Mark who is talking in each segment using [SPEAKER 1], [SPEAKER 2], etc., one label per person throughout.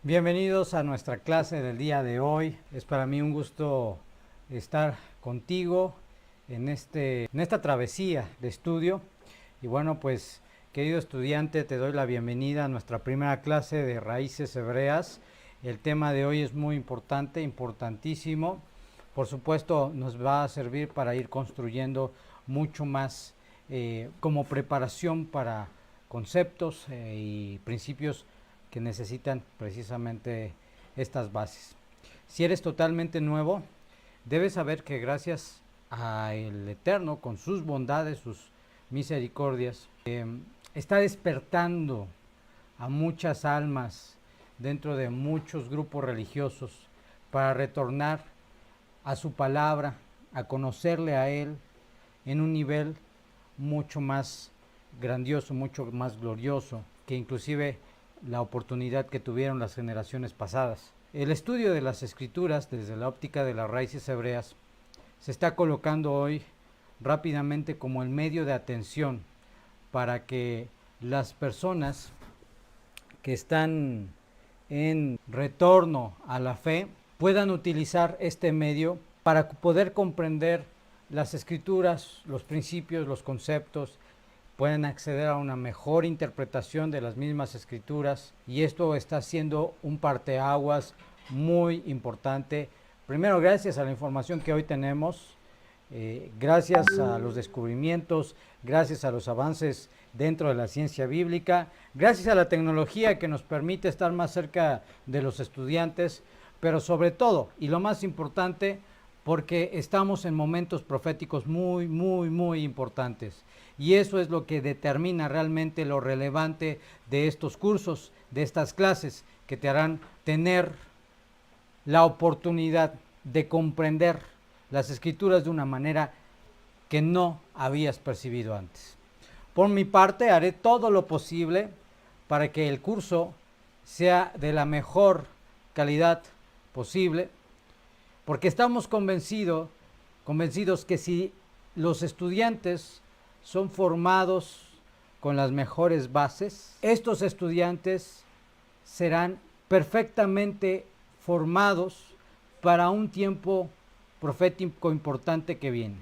[SPEAKER 1] Bienvenidos a nuestra clase del día de hoy. Es para mí un gusto estar contigo en esta travesía de estudio. Y bueno, pues querido estudiante, te doy la bienvenida a nuestra primera clase de Raíces Hebreas. El tema de hoy es muy importante, importantísimo. Por supuesto, nos va a servir para ir construyendo mucho más como preparación para conceptos y principios que necesitan precisamente estas bases. Si eres totalmente nuevo, debes saber que gracias a el Eterno, con sus bondades, sus misericordias, está despertando a muchas almas dentro de muchos grupos religiosos para retornar a su palabra, a conocerle a Él en un nivel mucho más grandioso, mucho más glorioso, que inclusive la oportunidad que tuvieron las generaciones pasadas. El estudio de las escrituras desde la óptica de las raíces hebreas se está colocando hoy rápidamente como el medio de atención para que las personas que están en retorno a la fe puedan utilizar este medio para poder comprender las escrituras, los principios, los conceptos, pueden acceder a una mejor interpretación de las mismas escrituras, y esto está siendo un parteaguas muy importante. Primero, gracias a la información que hoy tenemos, gracias a los descubrimientos, gracias a los avances dentro de la ciencia bíblica, gracias a la tecnología que nos permite estar más cerca de los estudiantes, pero sobre todo, y lo más importante, porque estamos en momentos proféticos muy importantes. Y eso es lo que determina realmente lo relevante de estos cursos, de estas clases, que te harán tener la oportunidad de comprender las escrituras de una manera que no habías percibido antes. Por mi parte, haré todo lo posible para que el curso sea de la mejor calidad posible, porque estamos convencidos que si los estudiantes son formados con las mejores bases, estos estudiantes serán perfectamente formados para un tiempo profético importante que viene.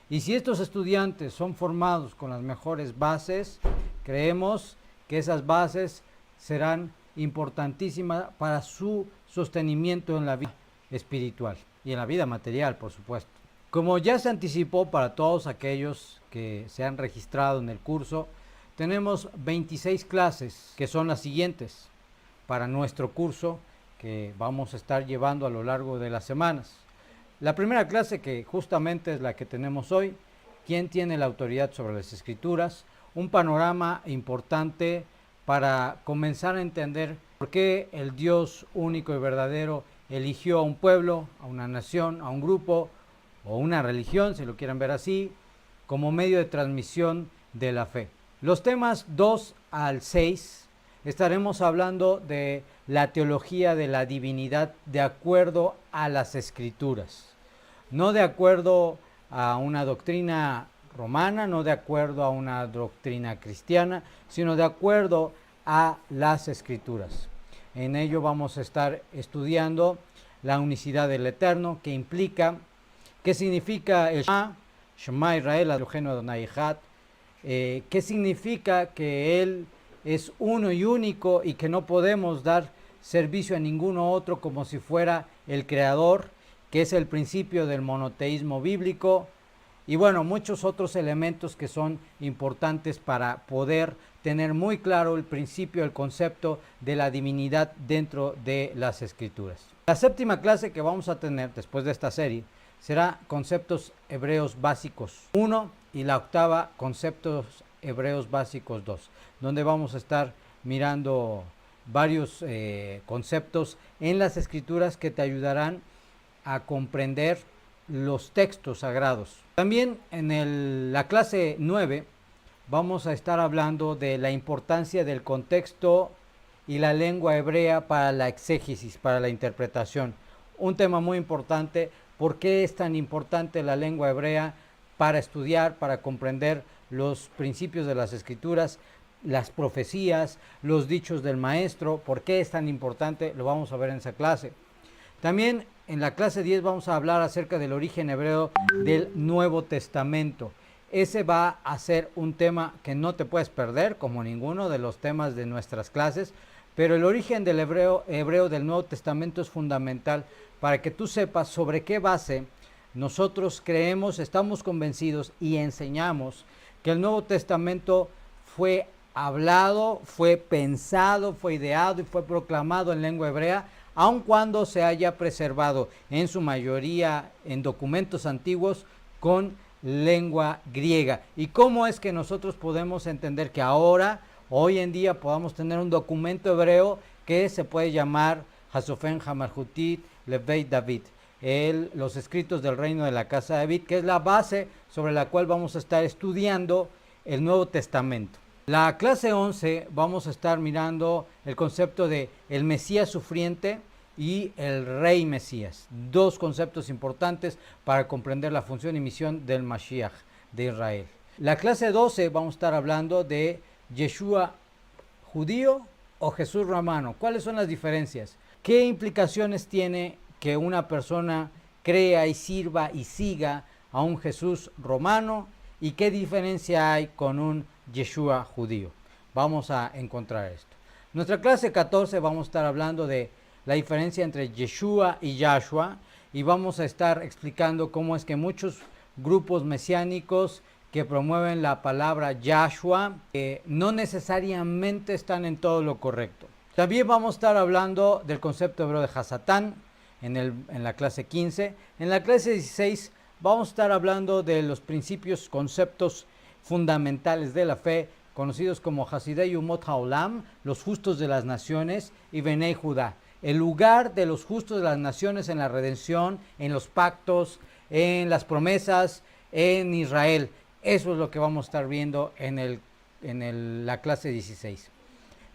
[SPEAKER 1] Y si estos estudiantes son formados con las mejores bases, creemos que esas bases serán importantísimas para su sostenimiento en la vida espiritual y en la vida material, por supuesto. Como ya se anticipó para todos aquellos que se han registrado en el curso, tenemos 26 clases que son las siguientes para nuestro curso que vamos a estar llevando a lo largo de las semanas. La primera clase, que justamente es la que tenemos hoy, ¿quién tiene la autoridad sobre las escrituras? Un panorama importante para comenzar a entender por qué el Dios único y verdadero eligió a un pueblo, a una nación, a un grupo o una religión, si lo quieren ver así, como medio de transmisión de la fe. Los temas 2 al 6 estaremos hablando de la teología de la divinidad de acuerdo a las escrituras, no de acuerdo a una doctrina romana, no de acuerdo a una doctrina cristiana, sino de acuerdo a las escrituras. En ello vamos a estar estudiando la unicidad del Eterno, que implica qué significa el Shema Israel, Eloheinu Adonai Echad, qué significa que Él es uno y único y que no podemos dar servicio a ninguno otro como si fuera el creador, que es el principio del monoteísmo bíblico, y bueno, muchos otros elementos que son importantes para poder tener muy claro el principio, el concepto de la divinidad dentro de las escrituras. La séptima clase que vamos a tener después de esta serie será conceptos hebreos básicos 1 y la octava conceptos hebreos básicos 2, donde vamos a estar mirando varios conceptos en las escrituras que te ayudarán a comprender los textos sagrados. También en la clase 9 vamos a estar hablando de la importancia del contexto y la lengua hebrea para la exégesis, para la interpretación. Un tema muy importante. ¿Por qué es tan importante la lengua hebrea para estudiar, para comprender los principios de las escrituras, las profecías, los dichos del maestro. ¿Por qué es tan importante? Lo vamos a ver en esa clase. También en la clase 10 vamos a hablar acerca del origen hebreo del Nuevo Testamento. Ese va a ser un tema que no te puedes perder, como ninguno de los temas de nuestras clases, pero el origen del hebreo del Nuevo Testamento es fundamental para que tú sepas sobre qué base nosotros creemos, estamos convencidos y enseñamos que el Nuevo Testamento fue hablado, fue pensado, fue ideado y fue proclamado en lengua hebrea, aun cuando se haya preservado en su mayoría en documentos antiguos con lengua griega. ¿Y cómo es que nosotros podemos entender que ahora, hoy en día, podamos tener un documento hebreo que se puede llamar Hasofen Hamarhutit Leveit David, los escritos del reino de la casa de David, que es la base sobre la cual vamos a estar estudiando el Nuevo Testamento? La clase 11 vamos a estar mirando el concepto de el Mesías sufriente y el Rey Mesías, dos conceptos importantes para comprender la función y misión del Mashiach de Israel. La clase 12 vamos a estar hablando de Yeshua judío o Jesús romano. ¿Cuáles son las diferencias? ¿Qué implicaciones tiene que una persona crea y sirva y siga a un Jesús romano? ¿Y qué diferencia hay con un Yeshua judío? Vamos a encontrar esto. Nuestra clase 14 vamos a estar hablando de la diferencia entre Yeshua y Yahshua, y vamos a estar explicando cómo es que muchos grupos mesiánicos que promueven la palabra Yahshua no necesariamente están en todo lo correcto. También vamos a estar hablando del concepto hebreo de Hasatán en la clase 15. En la clase 16 vamos a estar hablando de los principios, conceptos fundamentales de la fe, conocidos como Hasidei Umot Haolam, los justos de las naciones, y Benei Judá, el lugar de los justos de las naciones en la redención, en los pactos, en las promesas, en Israel. Eso es lo que vamos a estar viendo en la clase 16.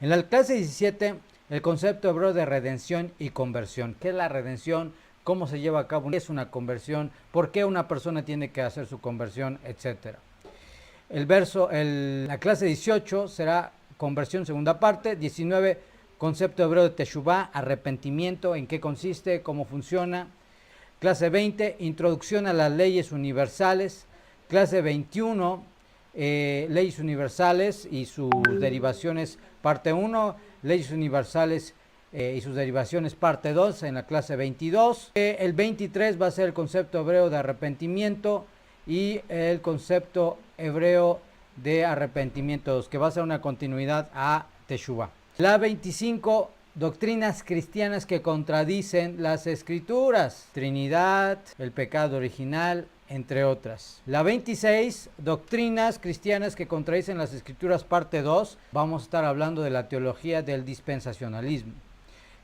[SPEAKER 1] En la clase 17, el concepto hebreo de redención y conversión. ¿Qué es la redención? ¿Cómo se lleva a cabo? ¿Qué es una conversión? ¿Por qué una persona tiene que hacer su conversión? Etcétera. La clase 18 será conversión segunda parte. 19, concepto hebreo de teshuvá, arrepentimiento, en qué consiste, cómo funciona. Clase 20, introducción a las leyes universales. Clase 21, leyes universales y sus derivaciones, parte 1, leyes universales y sus derivaciones, parte 2, en la clase 22. El 23 va a ser el concepto hebreo de arrepentimiento y el concepto hebreo de arrepentimiento, que va a ser una continuidad a teshuvá. La 25, doctrinas cristianas que contradicen las escrituras, Trinidad, el pecado original, entre otras. La 26, doctrinas cristianas que contradicen las escrituras, parte 2, vamos a estar hablando de la teología del dispensacionalismo.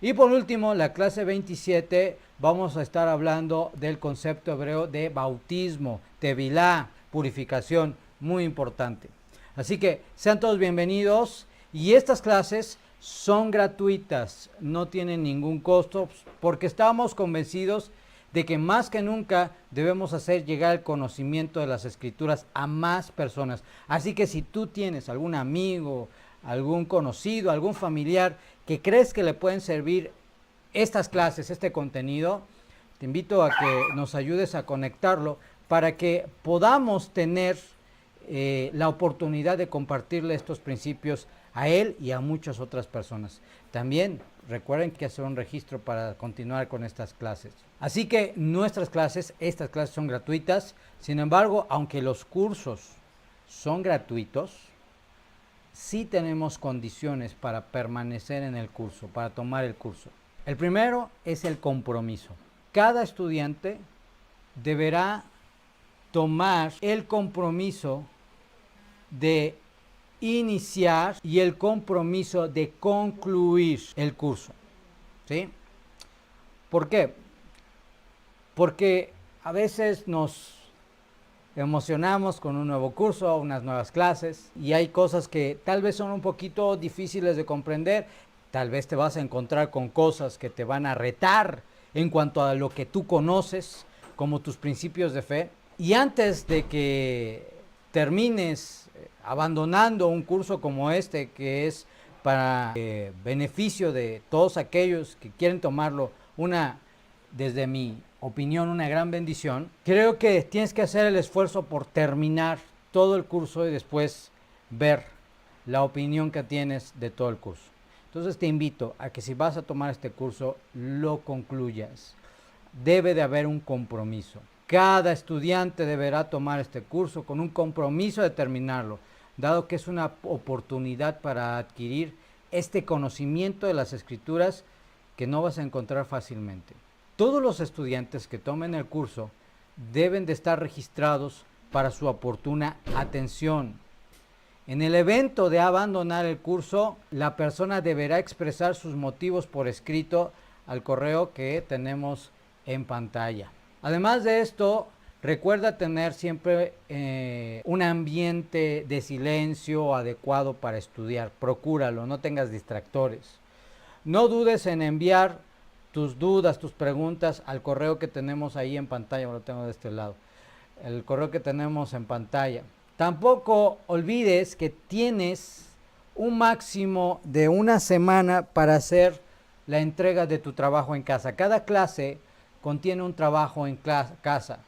[SPEAKER 1] Y por último, la clase 27, vamos a estar hablando del concepto hebreo de bautismo, tevilá, purificación, muy importante. Así que sean todos bienvenidos, y estas clases son gratuitas, no tienen ningún costo, porque estamos convencidos de que más que nunca debemos hacer llegar el conocimiento de las escrituras a más personas. Así que si tú tienes algún amigo, algún conocido, algún familiar que crees que le pueden servir estas clases, este contenido, te invito a que nos ayudes a conectarlo para que podamos tener la oportunidad de compartirle estos principios a él y a muchas otras personas. También recuerden que hacer un registro para continuar con estas clases. Así que estas clases son gratuitas. Sin embargo, aunque los cursos son gratuitos, sí tenemos condiciones para permanecer en el curso, para tomar el curso. El primero es el compromiso. Cada estudiante deberá tomar el compromiso de iniciar y el compromiso de concluir el curso. ¿Sí? ¿Por qué? Porque a veces nos emocionamos con un nuevo curso, unas nuevas clases, y hay cosas que tal vez son un poquito difíciles de comprender. Tal vez te vas a encontrar con cosas que te van a retar en cuanto a lo que tú conoces, como tus principios de fe. Y antes de que termines abandonando un curso como este, que es para beneficio de todos aquellos que quieren tomarlo, desde mi opinión, una gran bendición. Creo que tienes que hacer el esfuerzo por terminar todo el curso y después ver la opinión que tienes de todo el curso. Entonces te invito a que si vas a tomar este curso, lo concluyas. Debe de haber un compromiso. Cada estudiante deberá tomar este curso con un compromiso de terminarlo, dado que es una oportunidad para adquirir este conocimiento de las Escrituras que no vas a encontrar fácilmente. Todos los estudiantes que tomen el curso deben de estar registrados para su oportuna atención. En el evento de abandonar el curso, la persona deberá expresar sus motivos por escrito al correo que tenemos en pantalla. Además de esto, recuerda tener siempre un ambiente de silencio adecuado para estudiar. Procúralo, no tengas distractores. No dudes en enviar tus dudas, tus preguntas al correo que tenemos ahí en pantalla. Lo tengo de este lado. El correo que tenemos en pantalla. Tampoco olvides que tienes un máximo de una semana para hacer la entrega de tu trabajo en casa. Cada clase contiene un trabajo en casa,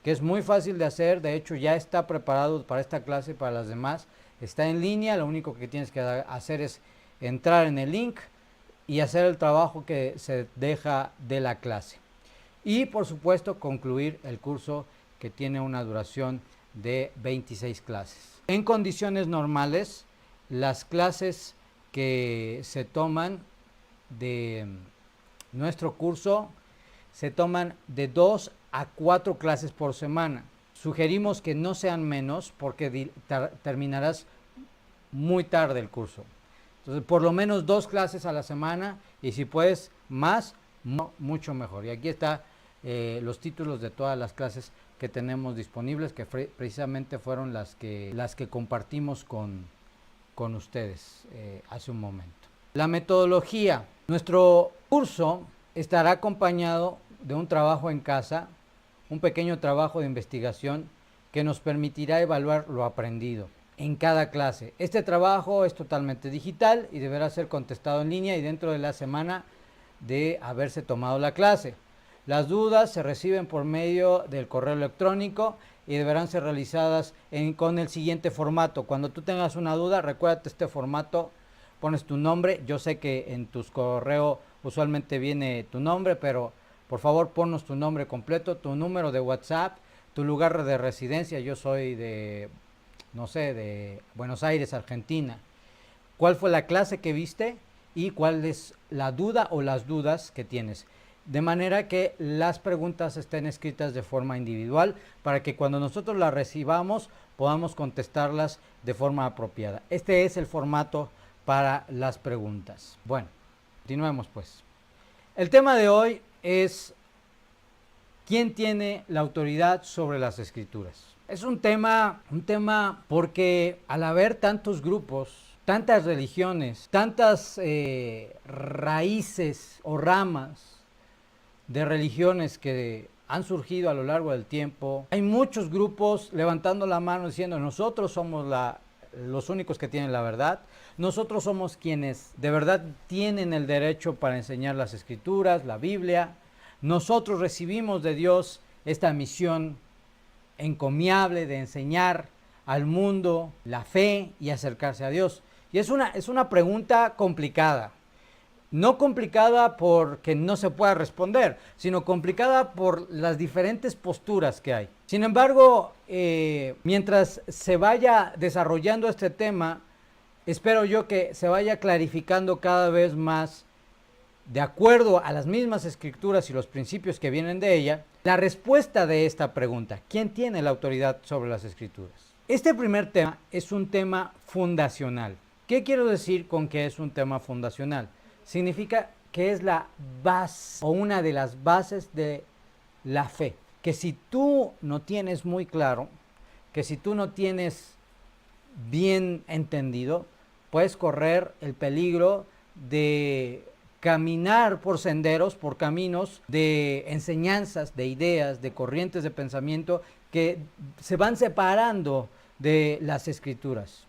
[SPEAKER 1] que es muy fácil de hacer. De hecho, ya está preparado para esta clase y para las demás. Está en línea, lo único que tienes que hacer es entrar en el link y hacer el trabajo que se deja de la clase. Y por supuesto, concluir el curso, que tiene una duración de 26 clases. En condiciones normales, las clases que se toman de nuestro curso se toman de 2 a 4 clases por semana. Sugerimos que no sean menos porque terminarás muy tarde el curso. Entonces, por lo menos 2 clases a la semana, y si puedes más, mucho mejor. Y aquí está los títulos de todas las clases que tenemos disponibles, que precisamente fueron las que compartimos con ustedes hace un momento. La metodología. Nuestro curso estará acompañado de un trabajo en casa, un pequeño trabajo de investigación que nos permitirá evaluar lo aprendido en cada clase. Este trabajo es totalmente digital y deberá ser contestado en línea y dentro de la semana de haberse tomado la clase. Las dudas se reciben por medio del correo electrónico y deberán ser realizadas con el siguiente formato. Cuando tú tengas una duda, recuérdate este formato, pones tu nombre. Yo sé que en tus correos usualmente viene tu nombre, pero por favor ponnos tu nombre completo, tu número de WhatsApp, tu lugar de residencia. Yo soy de Buenos Aires, Argentina. ¿Cuál fue la clase que viste y cuál es la duda o las dudas que tienes? De manera que las preguntas estén escritas de forma individual para que cuando nosotros las recibamos podamos contestarlas de forma apropiada. Este es el formato para las preguntas. Bueno, continuemos pues. El tema de hoy es ¿quién tiene la autoridad sobre las Escrituras? Es un tema porque al haber tantos grupos, tantas religiones, tantas raíces o ramas de religiones que han surgido a lo largo del tiempo, hay muchos grupos levantando la mano diciendo nosotros somos los únicos que tienen la verdad, nosotros somos quienes de verdad tienen el derecho para enseñar las Escrituras, la Biblia, nosotros recibimos de Dios esta misión encomiable de enseñar al mundo la fe y acercarse a Dios. Y es una pregunta complicada. No complicada porque no se pueda responder, sino complicada por las diferentes posturas que hay. Sin embargo, mientras se vaya desarrollando este tema, espero yo que se vaya clarificando cada vez más, de acuerdo a las mismas Escrituras y los principios que vienen de ella, la respuesta de esta pregunta: ¿quién tiene la autoridad sobre las Escrituras? Este primer tema es un tema fundacional. ¿Qué quiero decir con que es un tema fundacional? Significa que es la base o una de las bases de la fe. Que si tú no tienes muy claro, que si tú no tienes bien entendido, puedes correr el peligro de caminar por senderos, por caminos de enseñanzas, de ideas, de corrientes de pensamiento que se van separando de las Escrituras.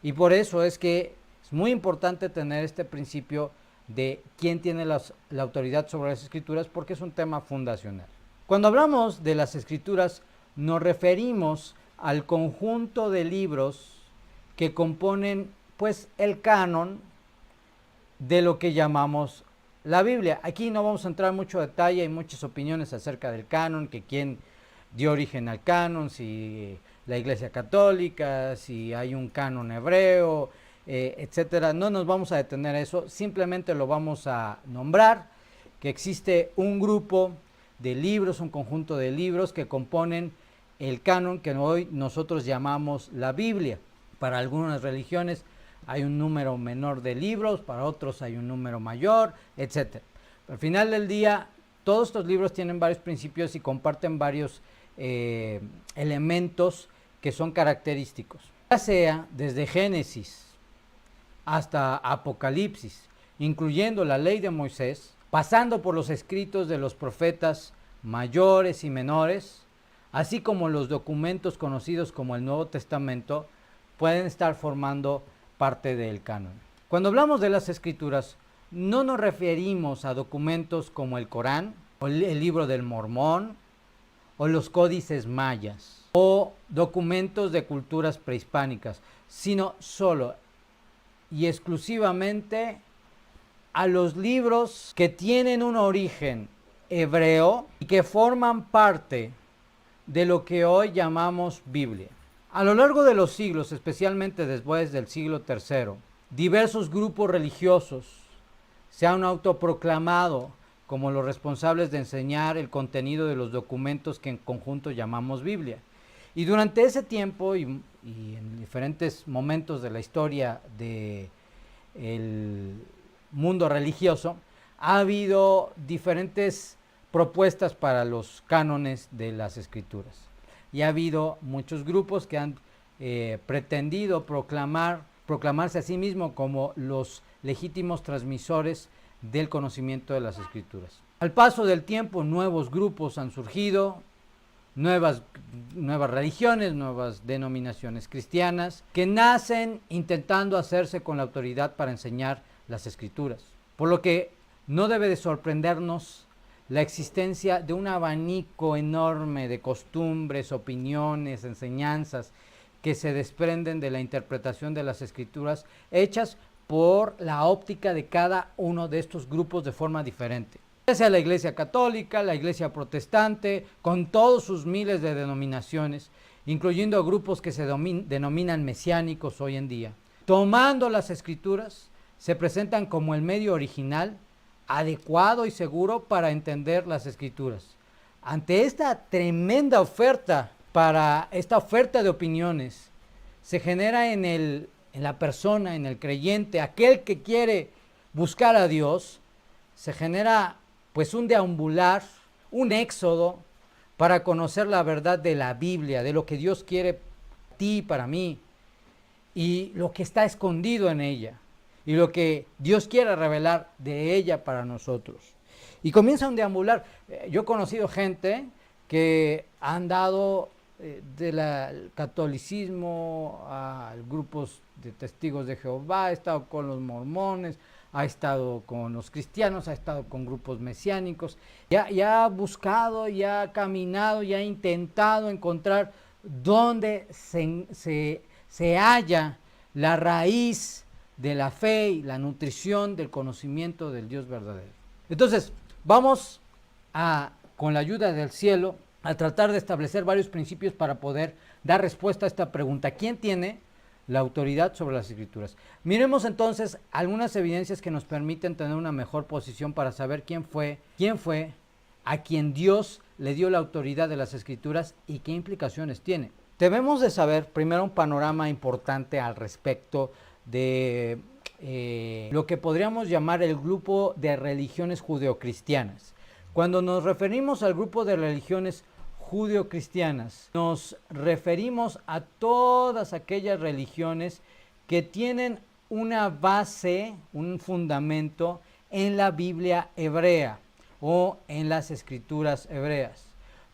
[SPEAKER 1] Y por eso es que es muy importante tener este principio de quién tiene la autoridad sobre las Escrituras, porque es un tema fundacional. Cuando hablamos de las Escrituras, nos referimos al conjunto de libros que componen pues el canon de lo que llamamos la Biblia. Aquí no vamos a entrar en mucho detalle, hay muchas opiniones acerca del canon, que quién dio origen al canon, si la Iglesia Católica, si hay un canon hebreo, etcétera. No nos vamos a detener a eso, simplemente lo vamos a nombrar, que existe un grupo de libros, un conjunto de libros que componen el canon que hoy nosotros llamamos la Biblia. Para algunas religiones hay un número menor de libros, para otros hay un número mayor, etc. Al final del día, todos estos libros tienen varios principios y comparten varios elementos que son característicos. Ya sea desde Génesis hasta Apocalipsis, incluyendo la ley de Moisés, pasando por los escritos de los profetas mayores y menores, así como los documentos conocidos como el Nuevo Testamento, pueden estar formando parte del canon. Cuando hablamos de las Escrituras, no nos referimos a documentos como el Corán, o el libro del Mormón, o los códices mayas, o documentos de culturas prehispánicas, sino solo y exclusivamente a los libros que tienen un origen hebreo y que forman parte de lo que hoy llamamos Biblia. A lo largo de los siglos, especialmente después del siglo III, diversos grupos religiosos se han autoproclamado como los responsables de enseñar el contenido de los documentos que en conjunto llamamos Biblia. Y durante ese tiempo y en diferentes momentos de la historia del mundo religioso, ha habido diferentes propuestas para los cánones de las Escrituras. Y ha habido muchos grupos que han pretendido proclamarse a sí mismos como los legítimos transmisores del conocimiento de las Escrituras. Al paso del tiempo, nuevos grupos han surgido, nuevas religiones, nuevas denominaciones cristianas, que nacen intentando hacerse con la autoridad para enseñar las Escrituras. Por lo que no debe de sorprendernos la existencia de un abanico enorme de costumbres, opiniones, enseñanzas que se desprenden de la interpretación de las Escrituras, hechas por la óptica de cada uno de estos grupos de forma diferente. Ya sea la Iglesia Católica, la Iglesia Protestante, con todos sus miles de denominaciones, incluyendo grupos que se denominan mesiánicos hoy en día. Tomando las Escrituras, se presentan como el medio original, adecuado y seguro para entender las Escrituras. Ante esta tremenda oferta, esta oferta de opiniones, se genera en la persona, en el creyente, aquel que quiere buscar a Dios, se genera pues un deambular, un éxodo para conocer la verdad de la Biblia, de lo que Dios quiere para ti, para mí, y lo que está escondido en ella, y lo que Dios quiere revelar de ella para nosotros. Y comienza un deambular. Yo he conocido gente que han dado del catolicismo a grupos de testigos de Jehová, ha estado con los mormones, ha estado con los cristianos, ha estado con grupos mesiánicos, ya ha buscado, ya ha caminado, ya ha intentado encontrar dónde se halla la raíz de la fe y la nutrición del conocimiento del Dios verdadero. Entonces, vamos con la ayuda del cielo, a tratar de establecer varios principios para poder dar respuesta a esta pregunta. ¿Quién tiene la autoridad sobre las Escrituras? Miremos entonces algunas evidencias que nos permiten tener una mejor posición para saber quién fue a quien Dios le dio la autoridad de las Escrituras y qué implicaciones tiene. Debemos de saber primero un panorama importante al respecto de lo que podríamos llamar el grupo de religiones judeocristianas. Cuando nos referimos al grupo de religiones judeocristianas, nos referimos a todas aquellas religiones que tienen una base, un fundamento en la Biblia hebrea o en las Escrituras hebreas.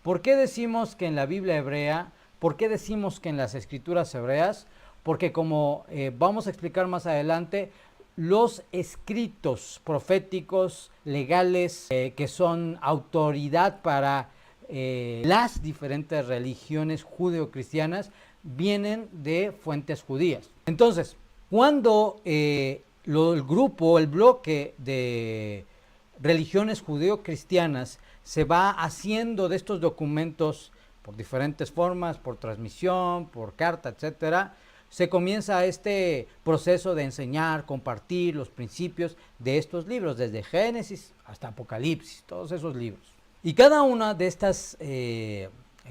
[SPEAKER 1] ¿Por qué decimos que en la Biblia hebrea? ¿Por qué decimos que en las escrituras hebreas? Porque como vamos a explicar más adelante, los escritos proféticos legales que son autoridad para las diferentes religiones judeocristianas vienen de fuentes judías. Entonces, cuando el bloque de religiones judeocristianas se va haciendo de estos documentos por diferentes formas, por transmisión, por carta, etcétera, se comienza este proceso de enseñar, compartir los principios de estos libros, desde Génesis hasta Apocalipsis, todos esos libros. Y cada uno de estos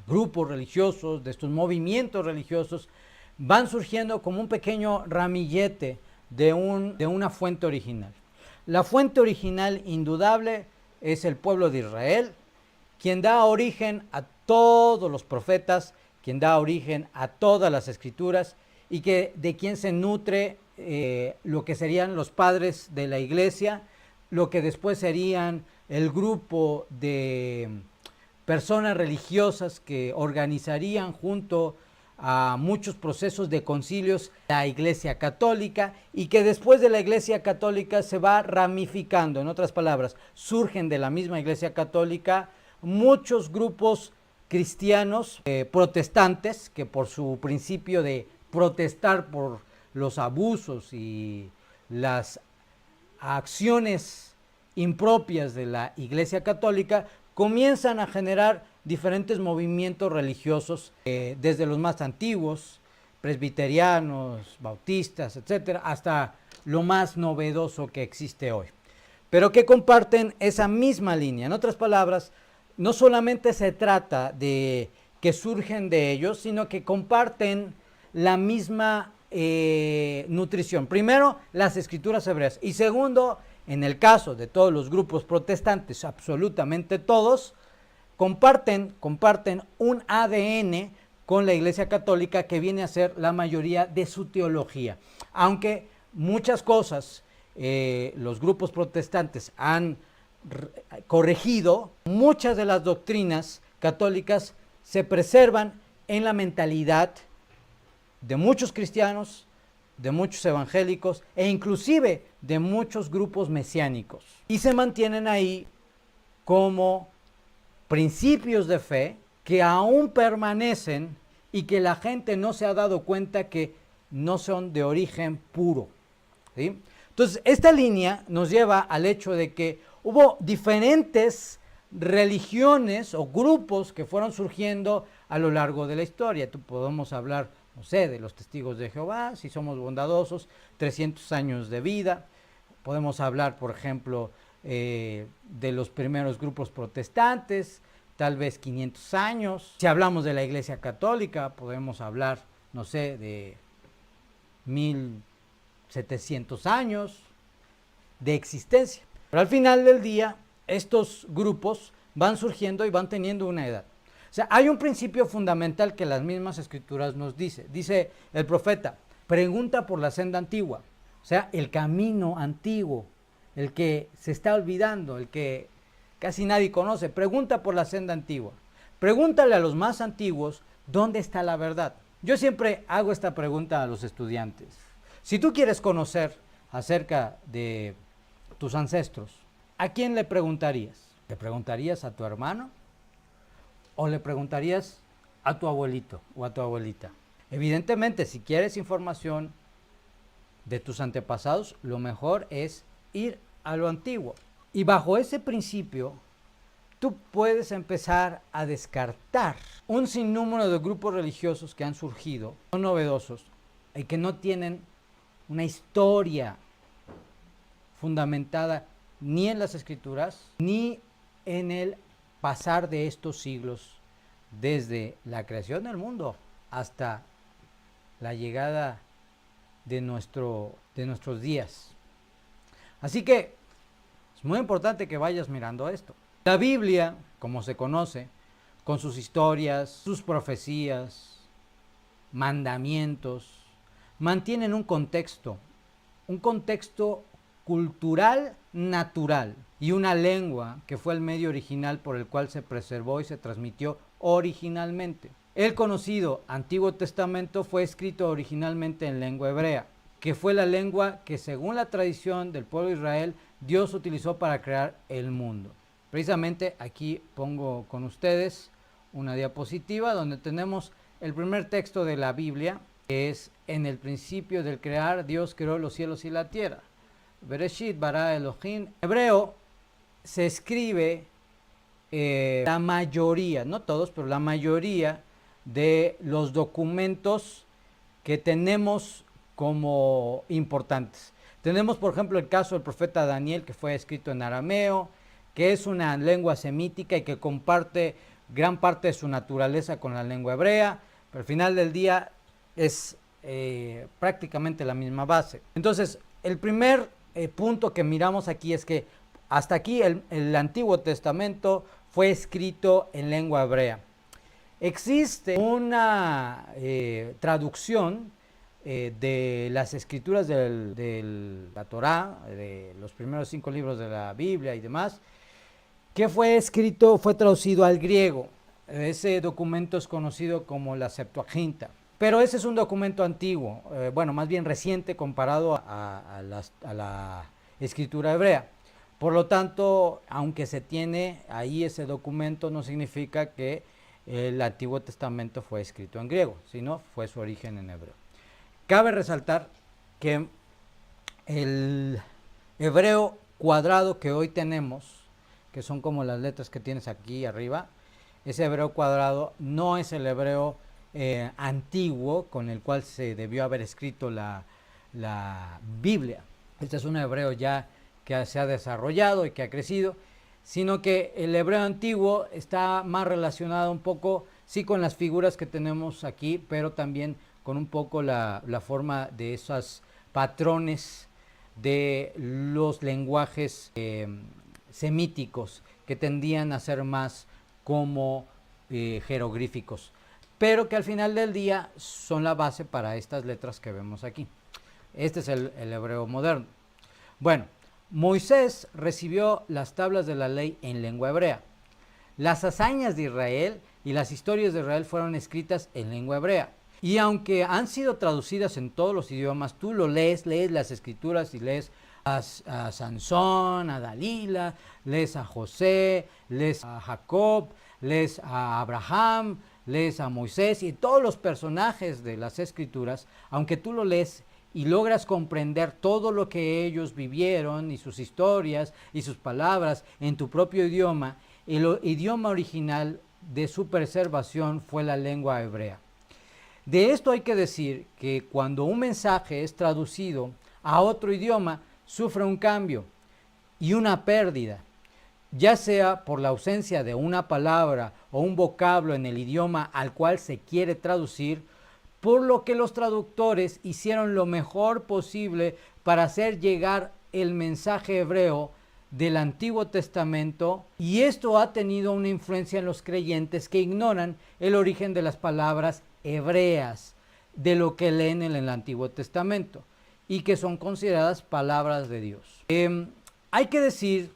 [SPEAKER 1] grupos religiosos, de estos movimientos religiosos, van surgiendo como un pequeño ramillete de una fuente original. La fuente original indudable es el pueblo de Israel, quien da origen a todos los profetas, quien da origen a todas las escrituras, y de quien se nutre lo que serían los padres de la iglesia, lo que después serían el grupo de personas religiosas que organizarían junto a muchos procesos de concilios la Iglesia Católica, y que después de la Iglesia Católica se va ramificando. En otras palabras, surgen de la misma Iglesia Católica muchos grupos cristianos protestantes, que por su principio de protestar por los abusos y las acciones impropias de la Iglesia Católica, comienzan a generar diferentes movimientos religiosos, desde los más antiguos, presbiterianos, bautistas, etcétera, hasta lo más novedoso que existe hoy, pero que comparten esa misma línea. En otras palabras, no solamente se trata de que surgen de ellos, sino que comparten la misma nutrición. Primero, las escrituras hebreas, y segundo, en el caso de todos los grupos protestantes, absolutamente todos, comparten un ADN con la Iglesia Católica, que viene a ser la mayoría de su teología. Aunque muchas cosas los grupos protestantes han corregido, muchas de las doctrinas católicas se preservan en la mentalidad de muchos cristianos, de muchos evangélicos e inclusive de muchos grupos mesiánicos, y se mantienen ahí como principios de fe que aún permanecen y que la gente no se ha dado cuenta que no son de origen puro, ¿sí? Entonces, esta línea nos lleva al hecho de que hubo diferentes religiones o grupos que fueron surgiendo a lo largo de la historia. Podemos hablar, no sé, de los testigos de Jehová, si somos bondadosos, 300 años de vida. Podemos hablar, por ejemplo, de los primeros grupos protestantes, tal vez 500 años. Si hablamos de la Iglesia Católica, podemos hablar, no sé, de 1700 años de existencia. Pero al final del día, estos grupos van surgiendo y van teniendo una edad. O sea, hay un principio fundamental que las mismas escrituras nos dice el profeta: pregunta por la senda antigua, o sea, el camino antiguo, el que se está olvidando, el que casi nadie conoce. Pregunta por la senda antigua, pregúntale a los más antiguos dónde está la verdad. Yo siempre hago esta pregunta a los estudiantes: si tú quieres conocer acerca de tus ancestros, ¿a quién le preguntarías? ¿Le preguntarías a tu hermano? ¿O le preguntarías a tu abuelito o a tu abuelita? Evidentemente, si quieres información de tus antepasados, lo mejor es ir a lo antiguo. Y bajo ese principio, tú puedes empezar a descartar un sinnúmero de grupos religiosos que han surgido, son novedosos y que no tienen una historia fundamentada ni en las escrituras, ni en el pasar de estos siglos, desde la creación del mundo hasta la llegada de nuestros días. Así que es muy importante que vayas mirando esto. La Biblia, como se conoce, con sus historias, sus profecías, mandamientos, mantienen un contexto cultural natural, y una lengua que fue el medio original por el cual se preservó y se transmitió originalmente. El conocido Antiguo Testamento fue escrito originalmente en lengua hebrea, que fue la lengua que, según la tradición del pueblo de Israel, Dios utilizó para crear el mundo. Precisamente aquí pongo con ustedes una diapositiva donde tenemos el primer texto de la Biblia, que es: en el principio del crear, Dios creó los cielos y la tierra. Bereshit bara Elohim. En hebreo se escribe la mayoría, no todos, pero la mayoría de los documentos que tenemos como importantes. Tenemos, por ejemplo, el caso del profeta Daniel, que fue escrito en arameo, que es una lengua semítica y que comparte gran parte de su naturaleza con la lengua hebrea, pero al final del día es prácticamente la misma base. Entonces, el primer punto que miramos aquí es que hasta aquí el Antiguo Testamento fue escrito en lengua hebrea. Existe una traducción de las escrituras de la Torá, de los primeros 5 libros de la Biblia y demás, que fue traducido al griego. Ese documento es conocido como la Septuaginta. Pero ese es un documento antiguo, bueno, más bien reciente comparado a la escritura hebrea. Por lo tanto, aunque se tiene ahí ese documento, no significa que el Antiguo Testamento fue escrito en griego, sino fue su origen en hebreo. Cabe resaltar que el hebreo cuadrado que hoy tenemos, que son como las letras que tienes aquí arriba, ese hebreo cuadrado no es el hebreo antiguo con el cual se debió haber escrito la Biblia. Este es un hebreo ya que se ha desarrollado y que ha crecido, sino que el hebreo antiguo está más relacionado un poco, sí, con las figuras que tenemos aquí, pero también con un poco la forma de esos patrones de los lenguajes semíticos que tendían a ser más como jeroglíficos, pero que al final del día son la base para estas letras que vemos aquí. Este es el hebreo moderno. Bueno, Moisés recibió las tablas de la ley en lengua hebrea. Las hazañas de Israel y las historias de Israel fueron escritas en lengua hebrea. Y aunque han sido traducidas en todos los idiomas, tú lo lees las escrituras y lees a Sansón, a Dalila, lees a José, lees a Jacob, lees a Abraham, lees a Moisés y todos los personajes de las escrituras, aunque tú lo lees y logras comprender todo lo que ellos vivieron y sus historias y sus palabras en tu propio idioma, el idioma original de su preservación fue la lengua hebrea. De esto hay que decir que cuando un mensaje es traducido a otro idioma, sufre un cambio y una pérdida, ya sea por la ausencia de una palabra o un vocablo en el idioma al cual se quiere traducir, por lo que los traductores hicieron lo mejor posible para hacer llegar el mensaje hebreo del Antiguo Testamento, y esto ha tenido una influencia en los creyentes que ignoran el origen de las palabras hebreas de lo que leen en el Antiguo Testamento y que son consideradas palabras de Dios. Hay que decir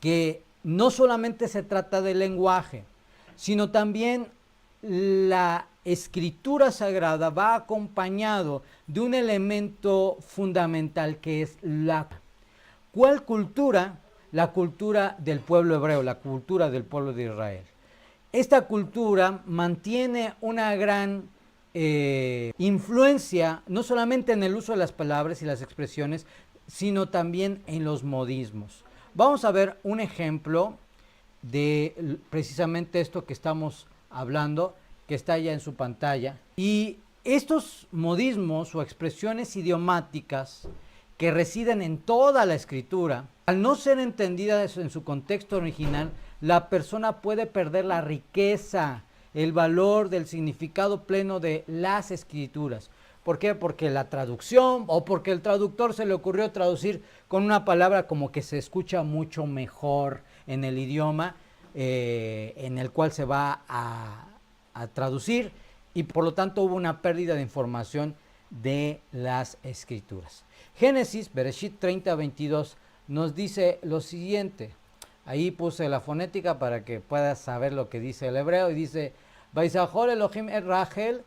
[SPEAKER 1] que no solamente se trata del lenguaje, sino también la escritura sagrada va acompañado de un elemento fundamental que es ¿cuál cultura? La cultura del pueblo hebreo, la cultura del pueblo de Israel. Esta cultura mantiene una gran influencia, no solamente en el uso de las palabras y las expresiones, sino también en los modismos. Vamos a ver un ejemplo de precisamente esto que estamos hablando, que está ya en su pantalla. Y estos modismos o expresiones idiomáticas que residen en toda la escritura, al no ser entendidas en su contexto original, la persona puede perder la riqueza, el valor del significado pleno de las escrituras. ¿Por qué? Porque la traducción o porque el traductor se le ocurrió traducir con una palabra como que se escucha mucho mejor en el idioma en el cual se va a traducir, y por lo tanto hubo una pérdida de información de las escrituras. Génesis, Bereshit 30:22 nos dice lo siguiente. Ahí puse la fonética para que puedas saber lo que dice el hebreo, y dice: Vaisajor Elohim et Rachel,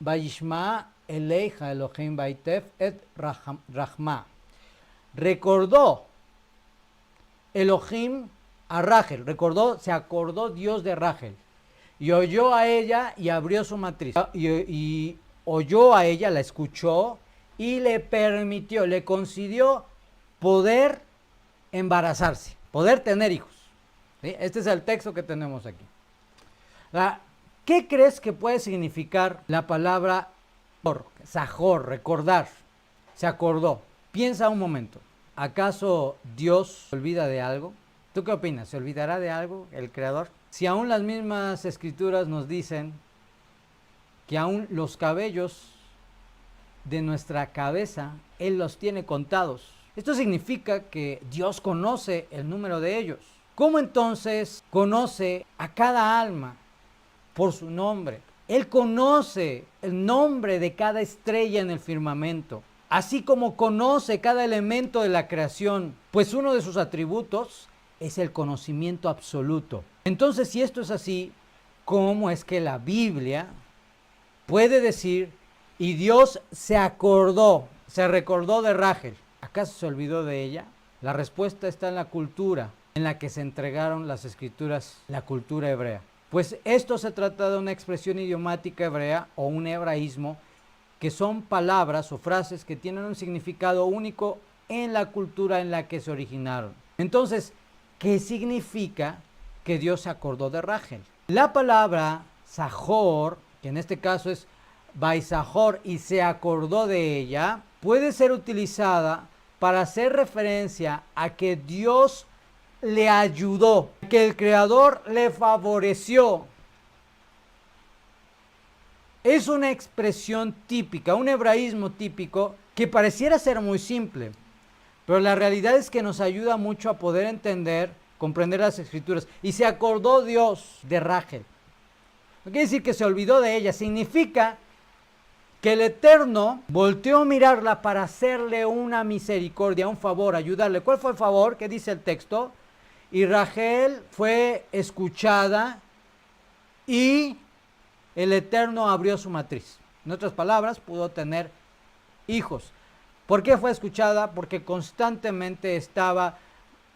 [SPEAKER 1] Vaishma Eleija Elohim Vaitef et Rachma. Recordó Elohim a Rachel, se acordó Dios de Rachel, y oyó a ella y abrió su matriz, y oyó a ella, la escuchó, y le permitió, le concedió poder embarazarse, poder tener hijos. ¿Sí? Este es el texto que tenemos aquí. ¿Qué crees que puede significar la palabra Zahor, recordar? Se acordó. Piensa un momento. ¿Acaso Dios se olvida de algo? ¿Tú qué opinas? ¿Se olvidará de algo el Creador? Si aún las mismas escrituras nos dicen que aún los cabellos de nuestra cabeza, Él los tiene contados. Esto significa que Dios conoce el número de ellos. ¿Cómo entonces conoce a cada alma por su nombre? Él conoce el nombre de cada estrella en el firmamento, así como conoce cada elemento de la creación, pues uno de sus atributos es el conocimiento absoluto. Entonces, si esto es así, ¿cómo es que la Biblia puede decir, y Dios se recordó de Rachel? ¿Acaso se olvidó de ella? La respuesta está en la cultura en la que se entregaron las escrituras, la cultura hebrea. Pues esto se trata de una expresión idiomática hebrea o un hebraísmo, que son palabras o frases que tienen un significado único en la cultura en la que se originaron. Entonces, ¿qué significa que Dios se acordó de Rachel? La palabra Zahor, que en este caso es Vaisajor, y se acordó de ella, puede ser utilizada para hacer referencia a que Dios le ayudó, que el Creador le favoreció. Es una expresión típica, un hebraísmo típico que pareciera ser muy simple, pero la realidad es que nos ayuda mucho a poder entender, comprender las escrituras. Y se acordó Dios de Rachel. No quiere decir que se olvidó de ella, significa que el Eterno volteó a mirarla para hacerle una misericordia, un favor, ayudarle. ¿Cuál fue el favor? ¿Qué dice el texto? Y Rachel fue escuchada y el Eterno abrió su matriz. En otras palabras, pudo tener hijos. ¿Por qué fue escuchada? Porque constantemente estaba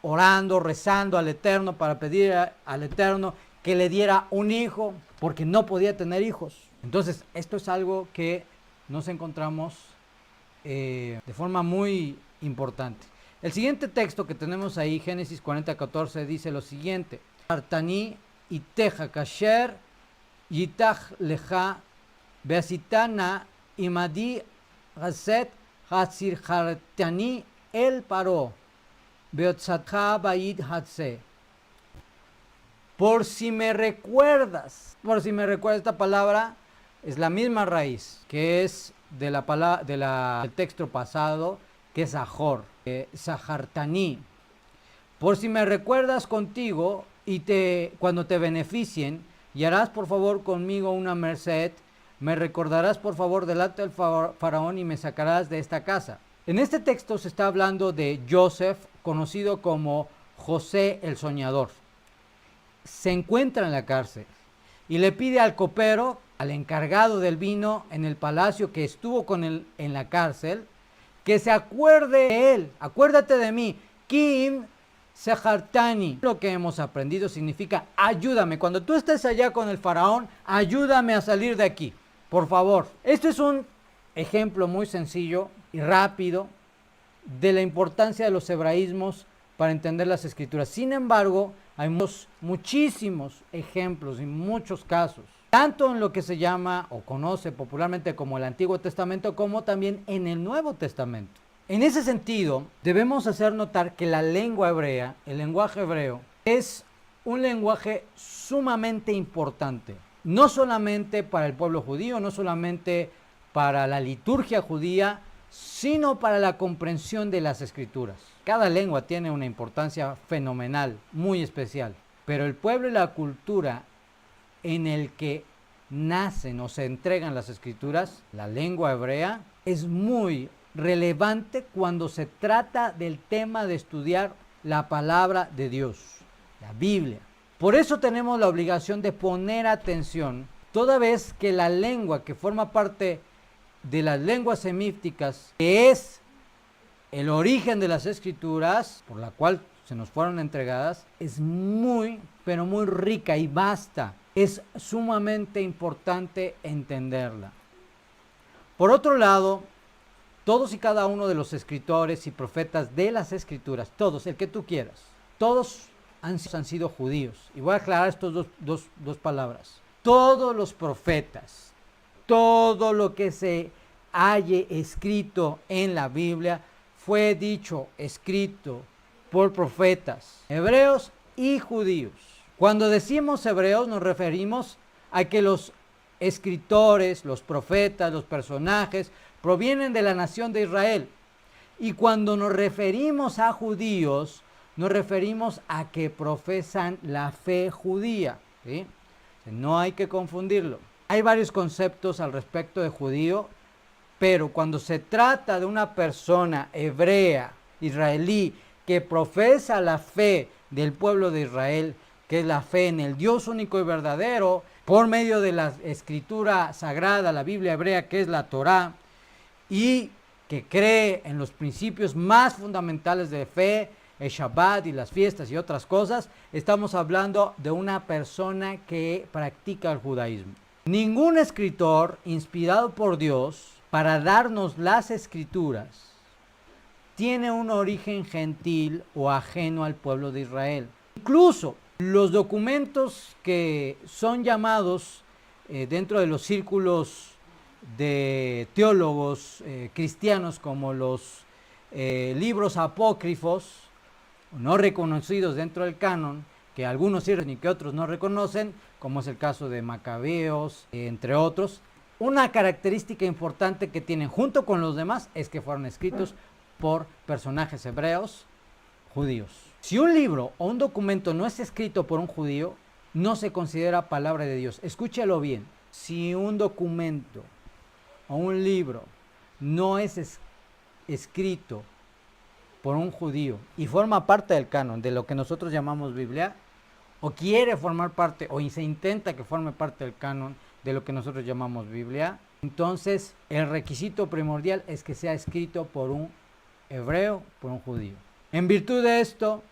[SPEAKER 1] orando, rezando al Eterno para pedir al Eterno que le diera un hijo, porque no podía tener hijos. Entonces, esto es algo que nos encontramos de forma muy importante. El siguiente texto que tenemos ahí, Génesis 40:14, dice lo siguiente: Artani iteja kasher yitach leja beasitana imadi haset hatzirchartani el paro beotzatja bayid hatse. Por si me recuerdas, esta palabra es la misma raíz que es de la palabra del texto pasado, que es Zahor, Zahartani. Por si me recuerdas contigo y cuando te beneficien, y harás por favor conmigo una merced, me recordarás por favor delante del faraón y me sacarás de esta casa. En este texto se está hablando de Joseph, conocido como José el Soñador. Se encuentra en la cárcel y le pide al copero, al encargado del vino en el palacio que estuvo con él en la cárcel, que se acuerde de él. Acuérdate de mí. Kim Sehartani. Lo que hemos aprendido significa ayúdame. Cuando tú estés allá con el faraón, ayúdame a salir de aquí, por favor. Este es un ejemplo muy sencillo y rápido de la importancia de los hebraísmos para entender las escrituras. Sin embargo, hay muchísimos ejemplos y muchos casos, tanto en lo que se llama o conoce popularmente como el Antiguo Testamento, como también en el Nuevo Testamento. En ese sentido, debemos hacer notar que la lengua hebrea, el lenguaje hebreo, es un lenguaje sumamente importante, no solamente para el pueblo judío, no solamente para la liturgia judía, sino para la comprensión de las escrituras. Cada lengua tiene una importancia fenomenal, muy especial, pero el pueblo y la cultura en el que nacen o se entregan las escrituras, la lengua hebrea, es muy relevante cuando se trata del tema de estudiar la palabra de Dios, la Biblia. Por eso tenemos la obligación de poner atención, toda vez que la lengua que forma parte de las lenguas semíticas, que es el origen de las escrituras, por la cual se nos fueron entregadas, es muy, pero muy rica y vasta. Es sumamente importante entenderla. Por otro lado, todos y cada uno de los escritores y profetas de las escrituras, todos, el que tú quieras, todos han sido judíos. Y voy a aclarar estas dos palabras. Todos los profetas, todo lo que se haya escrito en la Biblia, fue dicho, escrito por profetas, hebreos y judíos. Cuando decimos hebreos nos referimos a que los escritores, los profetas, los personajes provienen de la nación de Israel. Y cuando nos referimos a judíos, nos referimos a que profesan la fe judía, ¿sí? No hay que confundirlo. Hay varios conceptos al respecto de judío, pero cuando se trata de una persona hebrea, israelí, que profesa la fe del pueblo de Israel, que es la fe en el Dios único y verdadero, por medio de la escritura sagrada, la Biblia hebrea, que es la Torá, y que cree en los principios más fundamentales de fe, el Shabbat y las fiestas y otras cosas, estamos hablando de una persona que practica el judaísmo. Ningún escritor inspirado por Dios para darnos las escrituras tiene un origen gentil o ajeno al pueblo de Israel. Incluso los documentos que son llamados dentro de los círculos de teólogos cristianos como los libros apócrifos, no reconocidos dentro del canon, que algunos sirven y que otros no reconocen, como es el caso de Macabeos, entre otros. Una característica importante que tienen junto con los demás es que fueron escritos por personajes hebreos judíos. Si un libro o un documento no es escrito por un judío, no se considera palabra de Dios. Escúchalo bien. Si un documento o un libro no es escrito por un judío y forma parte del canon de lo que nosotros llamamos Biblia, o quiere formar parte, o se intenta que forme parte del canon de lo que nosotros llamamos Biblia, entonces el requisito primordial es que sea escrito por un hebreo, por un judío. En virtud de esto,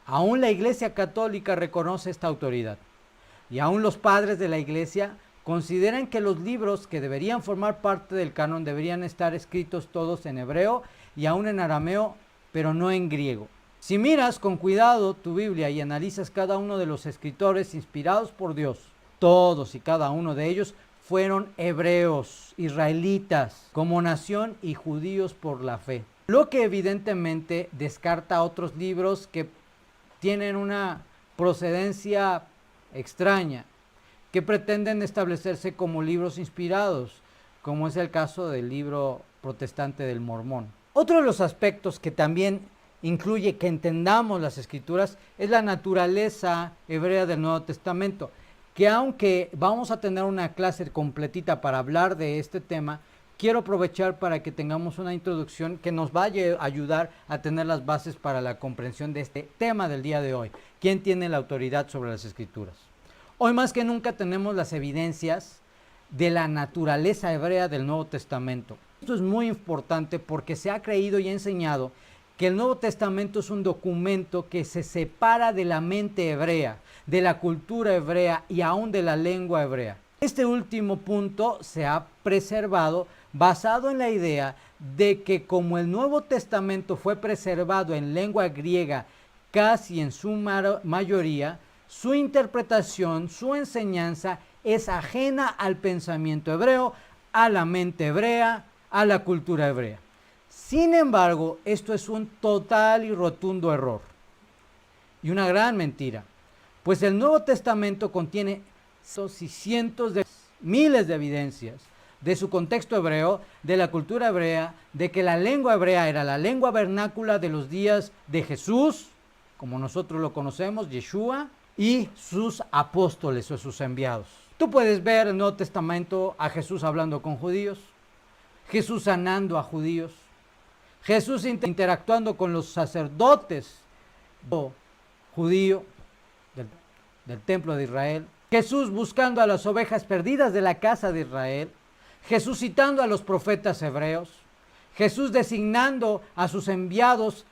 [SPEAKER 1] aún la Iglesia Católica reconoce esta autoridad, y aún los padres de la Iglesia consideran que los libros que deberían formar parte del canon deberían estar escritos todos en hebreo y aún en arameo, pero no en griego. Si miras con cuidado tu Biblia y analizas cada uno de los escritores inspirados por Dios, todos y cada uno de ellos fueron hebreos, israelitas, como nación y judíos por la fe. Lo que evidentemente descarta otros libros que tienen una procedencia extraña, que pretenden establecerse como libros inspirados, como es el caso del libro protestante del Mormón. Otro de los aspectos que también incluye que entendamos las escrituras es la naturaleza hebrea del Nuevo Testamento, que aunque vamos a tener una clase completita para hablar de este tema, quiero aprovechar para que tengamos una introducción que nos vaya a ayudar a tener las bases para la comprensión de este tema del día de hoy. ¿Quién tiene la autoridad sobre las escrituras? Hoy más que nunca tenemos las evidencias de la naturaleza hebrea del Nuevo Testamento. Esto es muy importante porque se ha creído y enseñado que el Nuevo Testamento es un documento que se separa de la mente hebrea, de la cultura hebrea y aún de la lengua hebrea. Este último punto se ha preservado basado en la idea de que como el Nuevo Testamento fue preservado en lengua griega casi en su mayoría, su interpretación, su enseñanza es ajena al pensamiento hebreo, a la mente hebrea, a la cultura hebrea. Sin embargo, esto es un total y rotundo error y una gran mentira, pues el Nuevo Testamento contiene cientos de miles de evidencias de su contexto hebreo, de la cultura hebrea, de que la lengua hebrea era la lengua vernácula de los días de Jesús, como nosotros lo conocemos, Yeshua, y sus apóstoles o sus enviados. Tú puedes ver en el Nuevo Testamento a Jesús hablando con judíos, Jesús sanando a judíos, Jesús interactuando con los sacerdotes judíos, del templo de Israel, Jesús buscando a las ovejas perdidas de la casa de Israel, Jesús citando a los profetas hebreos, Jesús designando a sus enviados,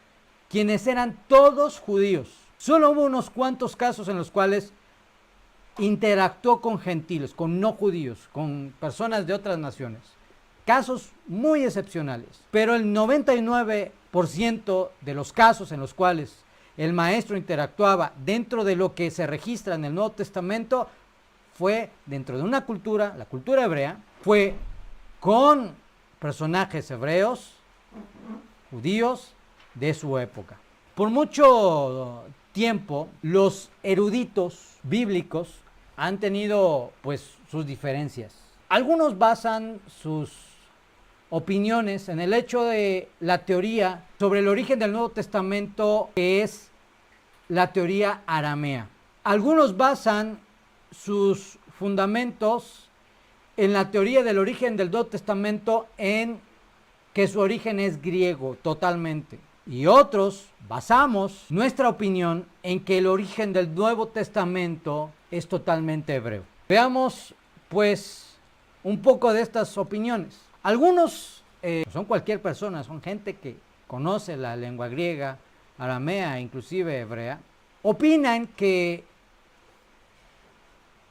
[SPEAKER 1] quienes eran todos judíos. Solo hubo unos cuantos casos en los cuales interactuó con gentiles, con no judíos, con personas de otras naciones. Casos muy excepcionales. Pero el 99% de los casos en los cuales el maestro interactuaba dentro de lo que se registra en el Nuevo Testamento fue dentro de una cultura, la cultura hebrea, fue con personajes hebreos, judíos de su época. Por mucho tiempo, los eruditos bíblicos han tenido pues sus diferencias. Algunos basan sus opiniones en el hecho de la teoría sobre el origen del Nuevo Testamento, que es la teoría aramea. Algunos basan sus fundamentos en la teoría del origen del Nuevo Testamento en que su origen es griego totalmente. Y otros basamos nuestra opinión en que el origen del Nuevo Testamento es totalmente hebreo. Veamos pues un poco de estas opiniones. Algunos son cualquier persona, son gente que conoce la lengua griega, aramea, inclusive hebrea, opinan que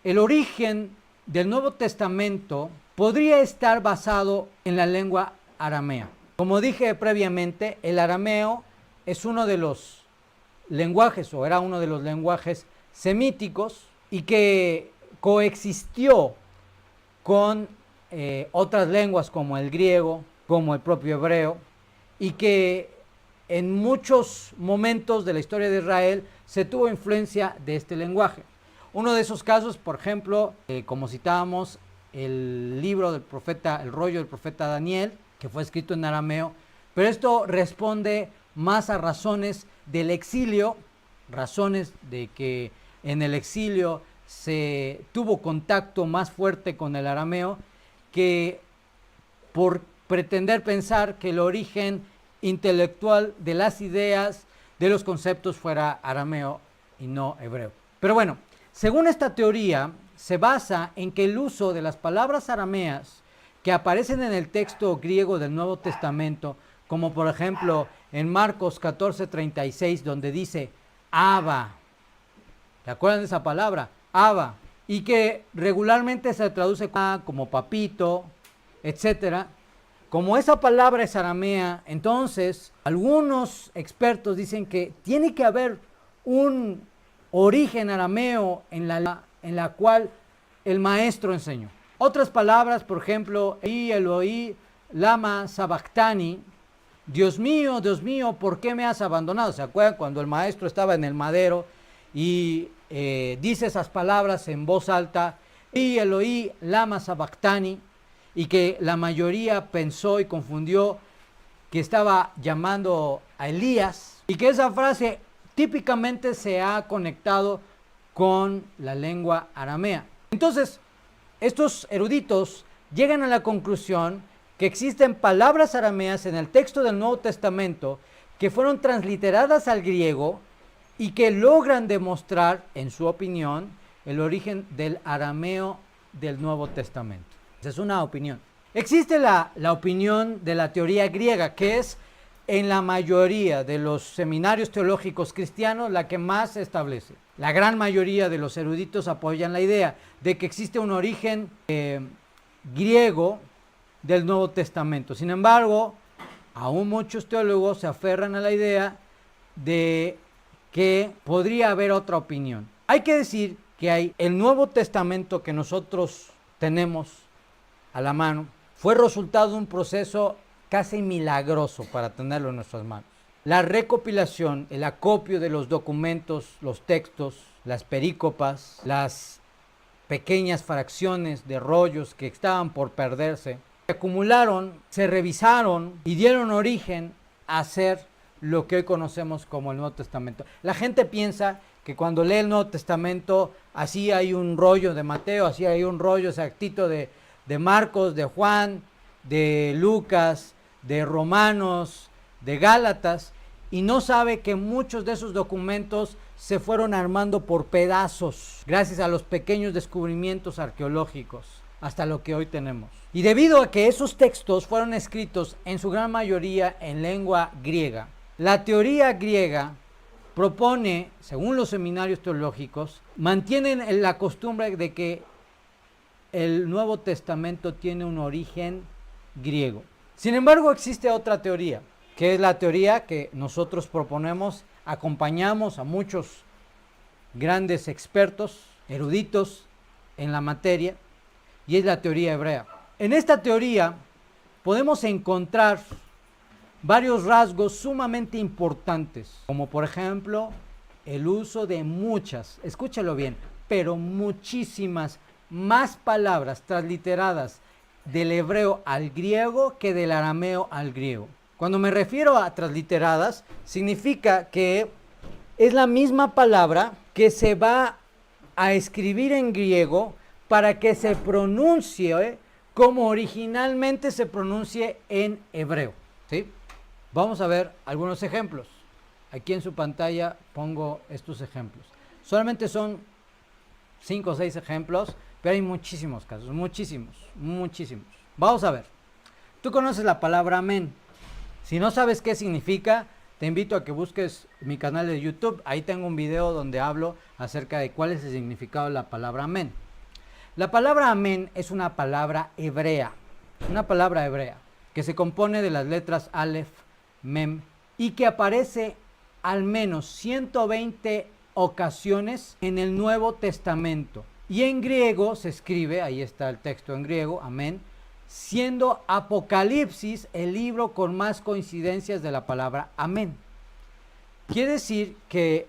[SPEAKER 1] el origen del Nuevo Testamento podría estar basado en la lengua aramea. Como dije previamente, el arameo es uno de los lenguajes, o era uno de los lenguajes semíticos, y que coexistió con otras lenguas como el griego, como el propio hebreo, y que en muchos momentos de la historia de Israel se tuvo influencia de este lenguaje. Uno de esos casos, por ejemplo, como citábamos, el libro del profeta, el rollo del profeta Daniel, que fue escrito en arameo, pero esto responde más a razones del exilio, razones de que en el exilio se tuvo contacto más fuerte con el arameo, que por pretender pensar que el origen intelectual de las ideas, de los conceptos fuera arameo y no hebreo. Pero bueno, según esta teoría, se basa en que el uso de las palabras arameas que aparecen en el texto griego del Nuevo Testamento, como por ejemplo en Marcos 14:36, donde dice Abba, ¿se acuerdan de esa palabra? Abba, y que regularmente se traduce como papito, etcétera. Como esa palabra es aramea, entonces algunos expertos dicen que tiene que haber un origen arameo en la cual el maestro enseñó. Otras palabras, por ejemplo, Eloí, lama sabactani, Dios mío, ¿por qué me has abandonado? ¿Se acuerdan cuando el maestro estaba en el madero y dice esas palabras en voz alta, Eloí, lama sabactani, y que la mayoría pensó y confundió que estaba llamando a Elías, y que esa frase típicamente se ha conectado con la lengua aramea? Entonces, estos eruditos llegan a la conclusión que existen palabras arameas en el texto del Nuevo Testamento que fueron transliteradas al griego y que logran demostrar, en su opinión, el origen del arameo del Nuevo Testamento. Esa es una opinión. Existe la opinión de la teoría griega, que es en la mayoría de los seminarios teológicos cristianos la que más se establece. La gran mayoría de los eruditos apoyan la idea de que existe un origen griego del Nuevo Testamento. Sin embargo, aún muchos teólogos se aferran a la idea de que podría haber otra opinión. Hay que decir que hay el Nuevo Testamento que nosotros tenemos a la mano, fue resultado de un proceso casi milagroso para tenerlo en nuestras manos. La recopilación, el acopio de los documentos, los textos, las perícopas, las pequeñas fracciones de rollos que estaban por perderse, se acumularon, se revisaron y dieron origen a ser lo que hoy conocemos como el Nuevo Testamento. La gente piensa que cuando lee el Nuevo Testamento, así hay un rollo de Mateo, así hay un rollo exactito de Marcos, de Juan, de Lucas, de Romanos, de Gálatas, y no sabe que muchos de esos documentos se fueron armando por pedazos gracias a los pequeños descubrimientos arqueológicos hasta lo que hoy tenemos. Y debido a que esos textos fueron escritos en su gran mayoría en lengua griega, la teoría griega propone, según los seminarios teológicos, mantienen la costumbre de que el Nuevo Testamento tiene un origen griego. Sin embargo, existe otra teoría, que es la teoría que nosotros proponemos, acompañamos a muchos grandes expertos, eruditos en la materia, y es la teoría hebrea. En esta teoría podemos encontrar varios rasgos sumamente importantes, como por ejemplo el uso de muchas, escúchalo bien, pero muchísimas más palabras transliteradas del hebreo al griego que del arameo al griego. Cuando me refiero a transliteradas, significa que es la misma palabra que se va a escribir en griego para que se pronuncie como originalmente se pronuncie en hebreo, ¿sí? Vamos a ver algunos ejemplos. Aquí en su pantalla pongo estos ejemplos. Solamente son 5 o 6 ejemplos, pero hay muchísimos casos, muchísimos. Vamos a ver. Tú conoces la palabra amén. Si no sabes qué significa, te invito a que busques mi canal de YouTube. Ahí tengo un video donde hablo acerca de cuál es el significado de la palabra amén. La palabra amén es una palabra hebrea que se compone de las letras Aleph, Mem, y que aparece al menos 120 ocasiones en el Nuevo Testamento. Y en griego se escribe, ahí está el texto en griego, amén, siendo Apocalipsis el libro con más coincidencias de la palabra amén. Quiere decir que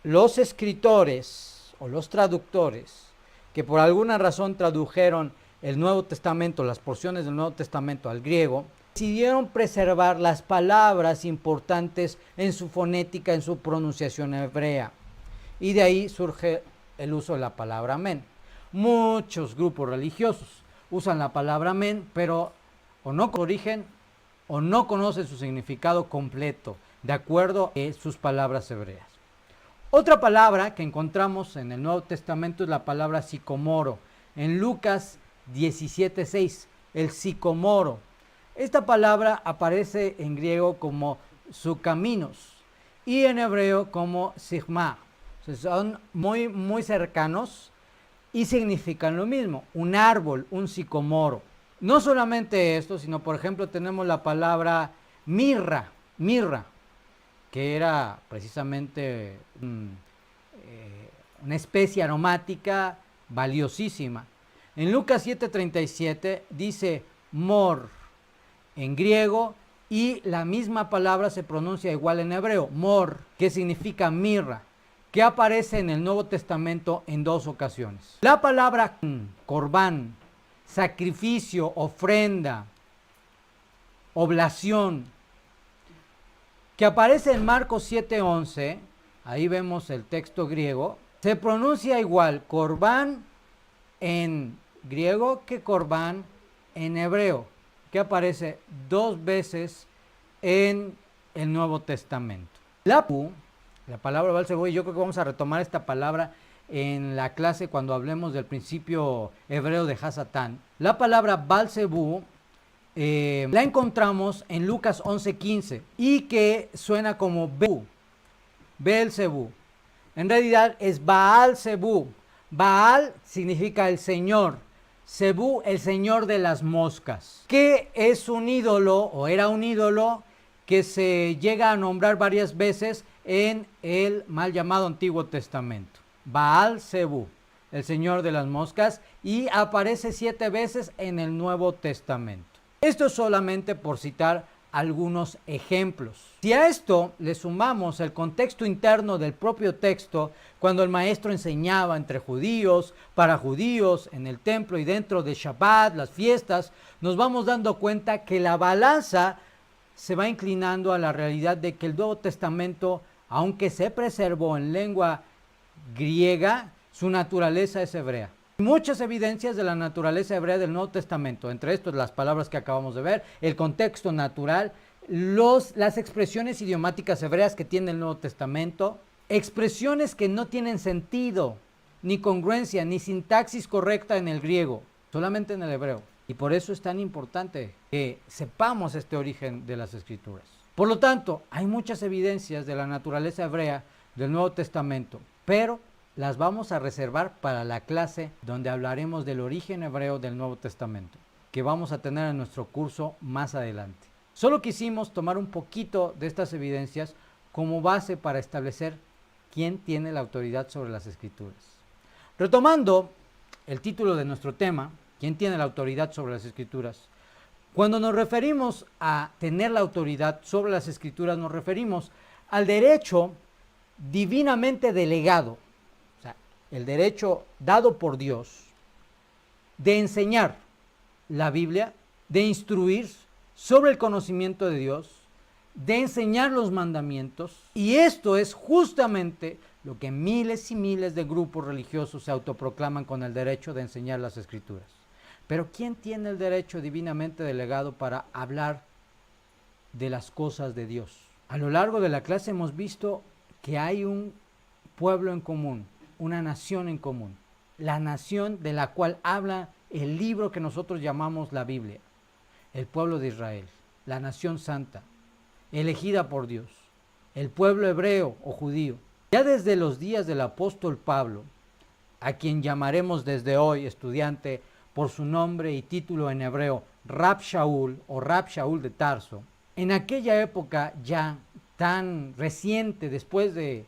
[SPEAKER 1] los escritores o los traductores que por alguna razón tradujeron el Nuevo Testamento, las porciones del Nuevo Testamento al griego, decidieron preservar las palabras importantes en su fonética, en su pronunciación hebrea. Y de ahí surge el uso de la palabra amén. Muchos grupos religiosos usan la palabra amén, pero o no corrigen o no conocen su significado completo, de acuerdo a sus palabras hebreas. Otra palabra que encontramos en el Nuevo Testamento es la palabra sicomoro. En Lucas 17:6, el sicomoro. Esta palabra aparece en griego como sukaminos y en hebreo como sigma. Son muy cercanos y significan lo mismo, un árbol, un sicomoro. No solamente esto, sino por ejemplo tenemos la palabra mirra, que era precisamente una especie aromática valiosísima. En Lucas 7:37 dice mor en griego y la misma palabra se pronuncia igual en hebreo, mor, que significa mirra, que aparece en el Nuevo Testamento en 2 ocasiones. La palabra corbán, sacrificio, ofrenda, oblación, que aparece en Marcos 7:11, ahí vemos el texto griego, se pronuncia igual corbán en griego que corbán en hebreo, que aparece 2 veces en el Nuevo Testamento. La palabra Baal-Zebú, y yo creo que vamos a retomar esta palabra en la clase cuando hablemos del principio hebreo de Hasatán. La palabra Baal-Zebú la encontramos en Lucas 11:15 y que suena como Beelzebú. En realidad es Baal-Zebú. Baal significa el Señor. Zebú, el señor de las moscas, que es un ídolo o era un ídolo que se llega a nombrar varias veces en el mal llamado Antiguo Testamento. Baal-Zebú, el señor de las moscas, y aparece 7 veces en el Nuevo Testamento. Esto es solamente por citar algunos ejemplos. Si a esto le sumamos el contexto interno del propio texto, cuando el maestro enseñaba entre judíos, para judíos, en el templo y dentro de Shabbat, las fiestas, nos vamos dando cuenta que la balanza se va inclinando a la realidad de que el Nuevo Testamento, aunque se preservó en lengua griega, su naturaleza es hebrea. Muchas evidencias de la naturaleza hebrea del Nuevo Testamento, entre estos las palabras que acabamos de ver, el contexto natural, las expresiones idiomáticas hebreas que tiene el Nuevo Testamento, expresiones que no tienen sentido, ni congruencia, ni sintaxis correcta en el griego, solamente en el hebreo. Y por eso es tan importante que sepamos este origen de las Escrituras. Por lo tanto, hay muchas evidencias de la naturaleza hebrea del Nuevo Testamento, pero las vamos a reservar para la clase donde hablaremos del origen hebreo del Nuevo Testamento, que vamos a tener en nuestro curso más adelante. Solo quisimos tomar un poquito de estas evidencias como base para establecer quién tiene la autoridad sobre las Escrituras. Retomando el título de nuestro tema, ¿quién tiene la autoridad sobre las Escrituras? Cuando nos referimos a tener la autoridad sobre las Escrituras, nos referimos al derecho divinamente delegado, o sea, el derecho dado por Dios de enseñar la Biblia, de instruir sobre el conocimiento de Dios, de enseñar los mandamientos, y esto es justamente lo que miles y miles de grupos religiosos se autoproclaman con el derecho de enseñar las Escrituras. Pero ¿quién tiene el derecho divinamente delegado para hablar de las cosas de Dios? A lo largo de la clase hemos visto que hay un pueblo en común, una nación en común, la nación de la cual habla el libro que nosotros llamamos la Biblia, el pueblo de Israel, la nación santa, elegida por Dios, el pueblo hebreo o judío. Ya desde los días del apóstol Pablo, a quien llamaremos desde hoy estudiante por su nombre y título en hebreo, Rab Shaul o Rab Shaul de Tarso, en aquella época ya tan reciente después de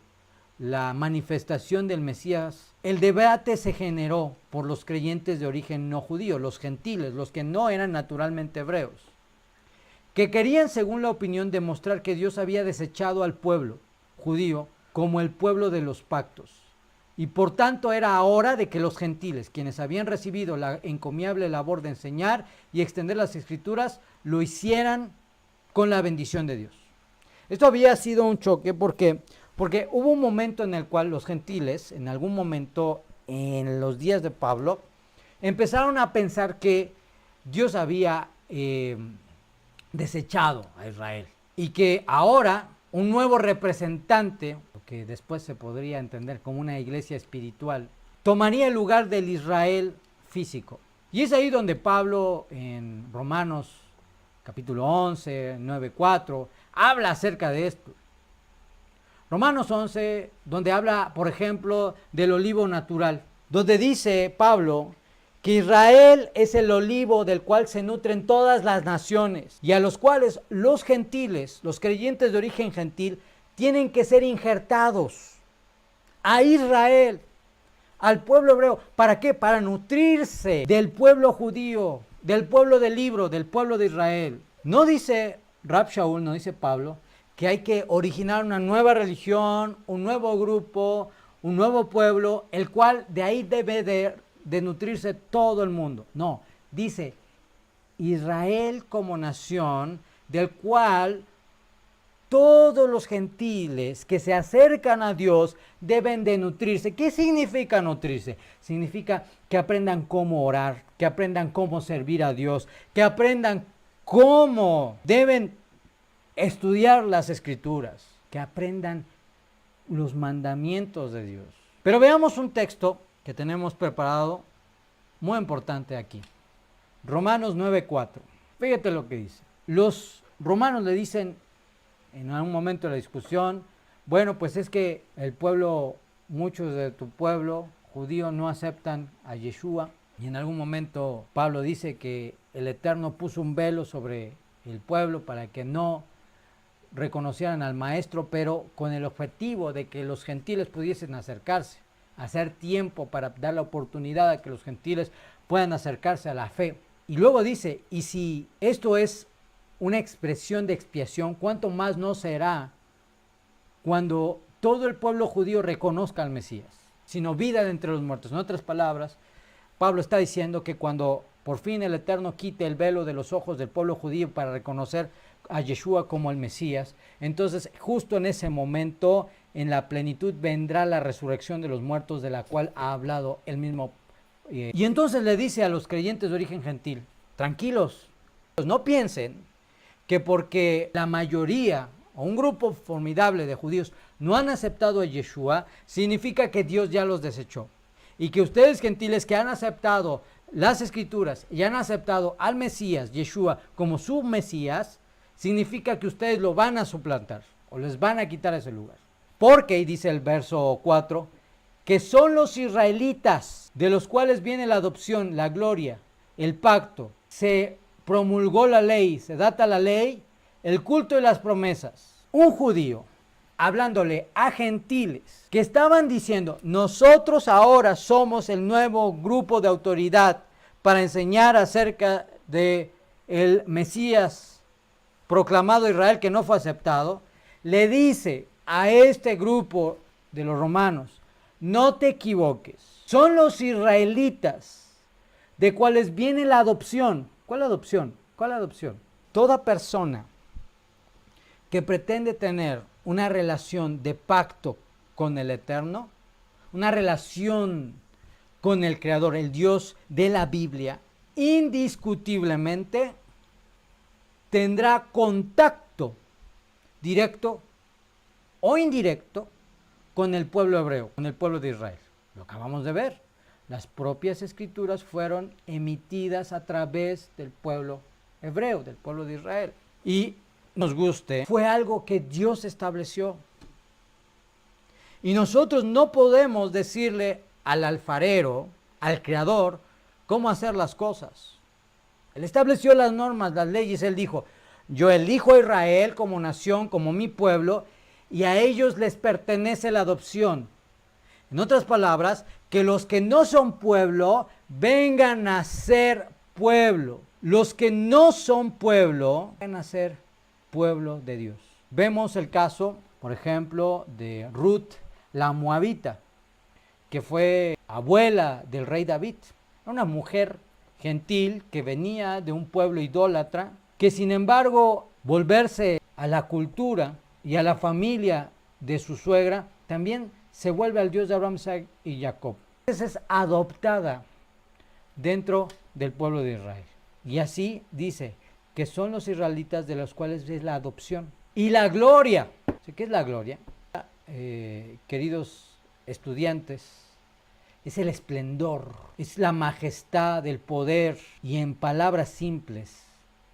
[SPEAKER 1] la manifestación del Mesías, el debate se generó por los creyentes de origen no judío, los gentiles, los que no eran naturalmente hebreos, que querían, según la opinión, demostrar que Dios había desechado al pueblo judío como el pueblo de los pactos. Y por tanto era hora de que los gentiles, quienes habían recibido la encomiable labor de enseñar y extender las Escrituras, lo hicieran con la bendición de Dios. Esto había sido un choque porque hubo un momento en el cual los gentiles, en algún momento en los días de Pablo, empezaron a pensar que Dios había desechado a Israel y que ahora un nuevo representante, que después se podría entender como una iglesia espiritual, tomaría el lugar del Israel físico. Y es ahí donde Pablo en Romanos capítulo 11, 9:4, habla acerca de esto. Romanos 11, donde habla, por ejemplo, del olivo natural, donde dice Pablo que Israel es el olivo del cual se nutren todas las naciones y a los cuales los gentiles, los creyentes de origen gentil, tienen que ser injertados a Israel, al pueblo hebreo. ¿Para qué? Para nutrirse del pueblo judío, del pueblo del libro, del pueblo de Israel. No dice Rab Shaul, no dice Pablo, que hay que originar una nueva religión, un nuevo grupo, un nuevo pueblo, el cual de ahí debe de nutrirse todo el mundo. No, dice Israel como nación, del cual todos los gentiles que se acercan a Dios deben de nutrirse. ¿Qué significa nutrirse? Significa que aprendan cómo orar, que aprendan cómo servir a Dios, que aprendan cómo deben estudiar las Escrituras, que aprendan los mandamientos de Dios. Pero veamos un texto que tenemos preparado muy importante aquí. Romanos 9:4. Fíjate lo que dice. Los romanos le dicen en algún momento de la discusión, bueno, pues es que el pueblo, muchos de tu pueblo judío no aceptan a Yeshua. Y en algún momento Pablo dice que el Eterno puso un velo sobre el pueblo para que no reconocieran al Maestro, pero con el objetivo de que los gentiles pudiesen acercarse, hacer tiempo para dar la oportunidad a que los gentiles puedan acercarse a la fe. Y luego dice, y si esto es una expresión de expiación, ¿cuánto más no será cuando todo el pueblo judío reconozca al Mesías, sino vida de entre los muertos? En otras palabras, Pablo está diciendo que cuando por fin el Eterno quite el velo de los ojos del pueblo judío para reconocer a Yeshua como el Mesías, entonces justo en ese momento, en la plenitud, vendrá la resurrección de los muertos, de la cual ha hablado el mismo. Y entonces le dice a los creyentes de origen gentil, tranquilos, no piensen que porque la mayoría o un grupo formidable de judíos no han aceptado a Yeshua, significa que Dios ya los desechó. Y que ustedes gentiles que han aceptado las Escrituras y han aceptado al Mesías, Yeshua, como su Mesías, significa que ustedes lo van a suplantar o les van a quitar ese lugar. Porque, y dice el verso 4, que son los israelitas de los cuales viene la adopción, la gloria, el pacto, se promulgó la ley, se data la ley, el culto y las promesas. Un judío hablándole a gentiles que estaban diciendo, nosotros ahora somos el nuevo grupo de autoridad para enseñar acerca de el Mesías proclamado a Israel que no fue aceptado, le dice a este grupo de los romanos, no te equivoques, son los israelitas de cuales viene la adopción. ¿Cuál adopción? ¿Cuál adopción? Toda persona que pretende tener una relación de pacto con el Eterno, una relación con el Creador, el Dios de la Biblia, indiscutiblemente tendrá contacto directo o indirecto con el pueblo hebreo, con el pueblo de Israel. Lo acabamos de ver. Las propias escrituras fueron emitidas a través del pueblo hebreo, del pueblo de Israel. Y nos guste, fue algo que Dios estableció. Y nosotros no podemos decirle al alfarero, al creador, cómo hacer las cosas. Él estableció las normas, las leyes. Él dijo, yo elijo a Israel como nación, como mi pueblo, y a ellos les pertenece la adopción. En otras palabras, que los que no son pueblo vengan a ser pueblo. Los que no son pueblo vengan a ser pueblo de Dios. Vemos el caso, por ejemplo, de Ruth, la moabita, que fue abuela del rey David. Una mujer gentil que venía de un pueblo idólatra, que sin embargo, volverse a la cultura y a la familia de su suegra, también se vuelve al Dios de Abraham, Isaac y Jacob. Entonces es adoptada dentro del pueblo de Israel. Y así dice que son los israelitas de los cuales es la adopción. Y la gloria. ¿Qué es la gloria? Queridos estudiantes, es el esplendor, es la majestad, el poder y en palabras simples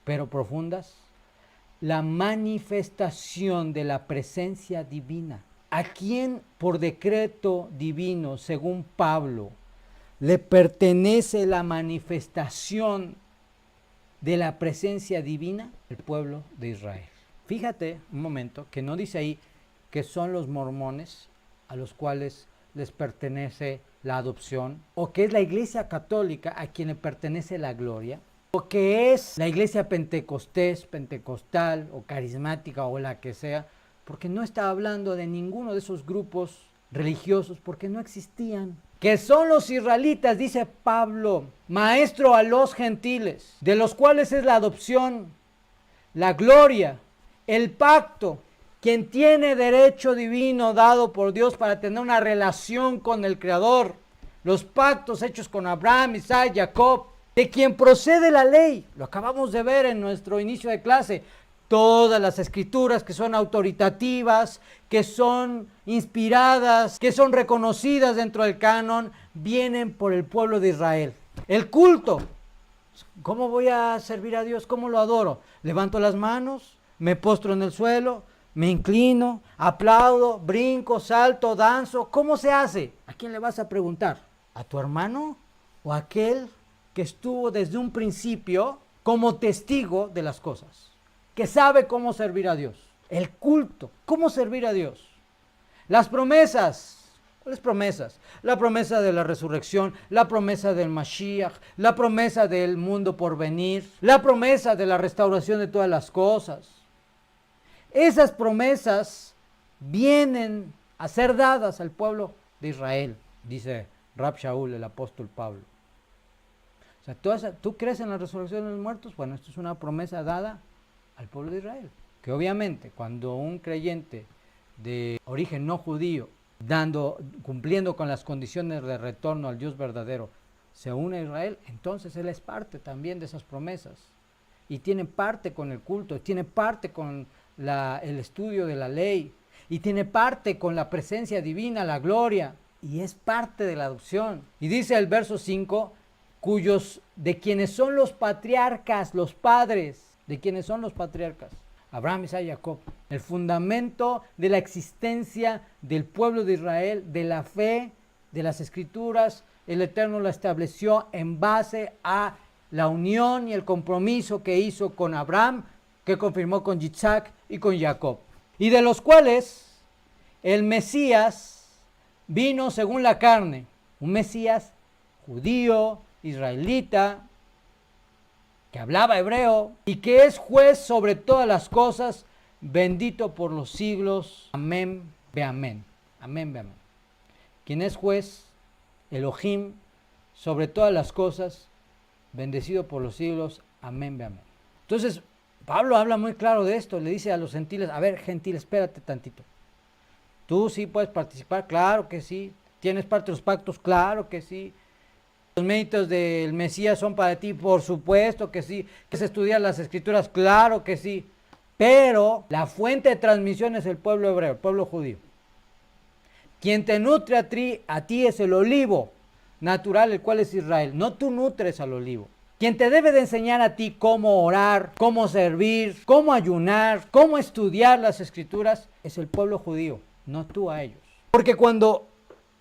[SPEAKER 1] pero profundas, la manifestación de la presencia divina. A quien por decreto divino, según Pablo, le pertenece la manifestación de la presencia divina, el pueblo de Israel. Fíjate un momento que no dice ahí que son los mormones a los cuales les pertenece la adopción, o que es la iglesia católica a quien le pertenece la gloria, o que es la iglesia pentecostés, pentecostal o carismática o la que sea, porque no está hablando de ninguno de esos grupos religiosos, porque no existían. Que son los israelitas, dice Pablo, maestro a los gentiles, de los cuales es la adopción, la gloria, el pacto, quien tiene derecho divino dado por Dios para tener una relación con el Creador, los pactos hechos con Abraham, Isaac, Jacob, de quien procede la ley. Lo acabamos de ver en nuestro inicio de clase. Todas las escrituras que son autoritativas, que son inspiradas, que son reconocidas dentro del canon, vienen por el pueblo de Israel. El culto. ¿Cómo voy a servir a Dios? ¿Cómo lo adoro? Levanto las manos, me postro en el suelo, me inclino, aplaudo, brinco, salto, danzo. ¿Cómo se hace? ¿A quién le vas a preguntar? ¿A tu hermano o a aquel que estuvo desde un principio como testigo de las cosas, que sabe cómo servir a Dios? El culto, cómo servir a Dios. Las promesas. ¿Cuáles promesas? La promesa de la resurrección, la promesa del Mashiach, la promesa del mundo por venir, la promesa de la restauración de todas las cosas. Esas promesas vienen a ser dadas al pueblo de Israel, dice Rab Shaul, el apóstol Pablo. O sea, ¿tú crees en la resurrección de los muertos? Bueno, esto es una promesa dada al pueblo de Israel. Que obviamente cuando un creyente de origen no judío, cumpliendo con las condiciones de retorno al Dios verdadero, se une a Israel, entonces él es parte también de esas promesas. Y tiene parte con el culto, tiene parte con el estudio de la ley. y tiene parte con la presencia divina, la gloria, y es parte de la adopción. Y dice el verso 5, de quienes son los patriarcas, los padres, de quienes son los patriarcas, Abraham, Isaac y Jacob. El fundamento de la existencia del pueblo de Israel, de la fe, de las escrituras, el Eterno la estableció en base a la unión y el compromiso que hizo con Abraham, que confirmó con Isaac y con Jacob. Y de los cuales el Mesías vino según la carne, un Mesías judío, israelita, que hablaba hebreo y que es juez sobre todas las cosas, bendito por los siglos. Amén, ve amén. Amén, ve amén. Quien es juez, Elohim, sobre todas las cosas, bendecido por los siglos. Amén, ve amén. Entonces, Pablo habla muy claro de esto. Le dice a los gentiles, a ver, gentil, espérate tantito. Tú sí puedes participar, claro que sí. ¿Tienes parte de los pactos? Claro que sí. ¿Los méritos del Mesías son para ti? Por supuesto que sí. ¿Quieres estudiar las escrituras? Claro que sí. Pero la fuente de transmisión es el pueblo hebreo, el pueblo judío. Quien te nutre a ti es el olivo natural, el cual es Israel. No tú nutres al olivo. Quien te debe de enseñar a ti cómo orar, cómo servir, cómo ayunar, cómo estudiar las escrituras, es el pueblo judío, no tú a ellos. Porque cuando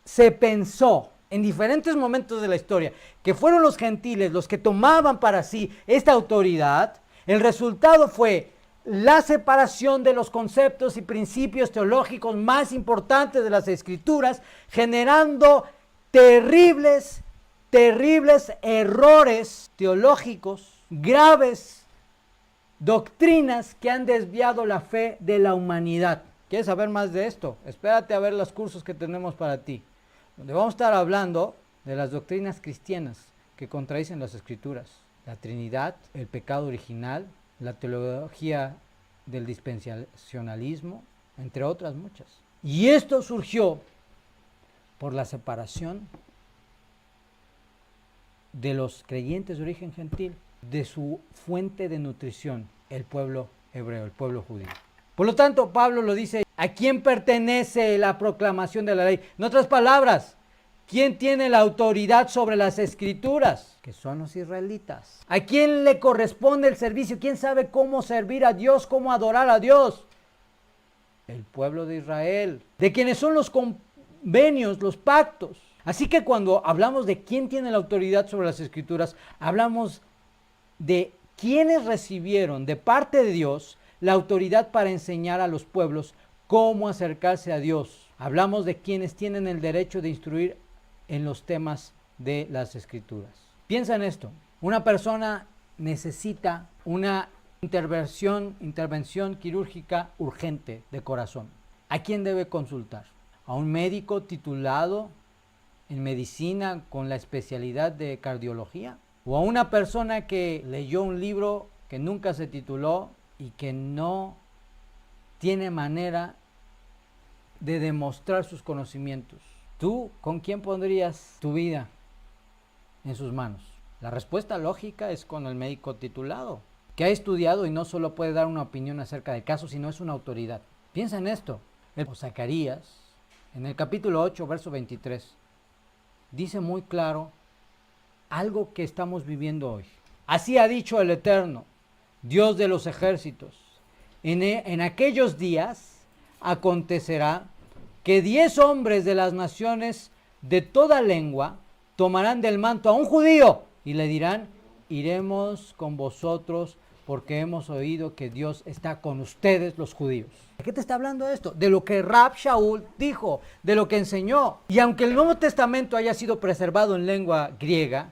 [SPEAKER 1] se pensó en diferentes momentos de la historia que fueron los gentiles los que tomaban para sí esta autoridad, el resultado fue la separación de los conceptos y principios teológicos más importantes de las escrituras, generando terribles errores teológicos, graves doctrinas que han desviado la fe de la humanidad. ¿Quieres saber más de esto? Espérate a ver los cursos que tenemos para ti, donde vamos a estar hablando de las doctrinas cristianas que contradicen las escrituras, la Trinidad, el pecado original, la teología del dispensacionalismo, entre otras muchas. Y esto surgió por la separación de los creyentes de origen gentil de su fuente de nutrición, el pueblo hebreo, el pueblo judío. Por lo tanto, Pablo lo dice, ¿a quién pertenece la proclamación de la ley? En otras palabras, ¿quién tiene la autoridad sobre las escrituras? Que son los israelitas. ¿A quién le corresponde el servicio? ¿Quién sabe cómo servir a Dios, cómo adorar a Dios? El pueblo de Israel. ¿De quiénes son los convenios, los pactos? Así que cuando hablamos de quién tiene la autoridad sobre las escrituras, hablamos de quienes recibieron de parte de Dios la autoridad para enseñar a los pueblos cómo acercarse a Dios. Hablamos de quienes tienen el derecho de instruir en los temas de las escrituras. Piensa en esto. Una persona necesita una intervención quirúrgica urgente de corazón. ¿A quién debe consultar? ¿A un médico titulado en medicina con la especialidad de cardiología? ¿O a una persona que leyó un libro que nunca se tituló y que no tiene manera de demostrar sus conocimientos? ¿Tú con quién pondrías tu vida en sus manos? La respuesta lógica es con el médico titulado, que ha estudiado y no solo puede dar una opinión acerca del caso, sino es una autoridad. Piensa en esto. Zacarías, en el capítulo 8, verso 23, dice muy claro algo que estamos viviendo hoy. Así ha dicho el Eterno, Dios de los ejércitos. En aquellos días acontecerá que 10 hombres de las naciones de toda lengua tomarán del manto a un judío y le dirán, iremos con vosotros porque hemos oído que Dios está con ustedes los judíos. ¿De qué te está hablando esto? De lo que Rab Shaul dijo, de lo que enseñó. Y aunque el Nuevo Testamento haya sido preservado en lengua griega,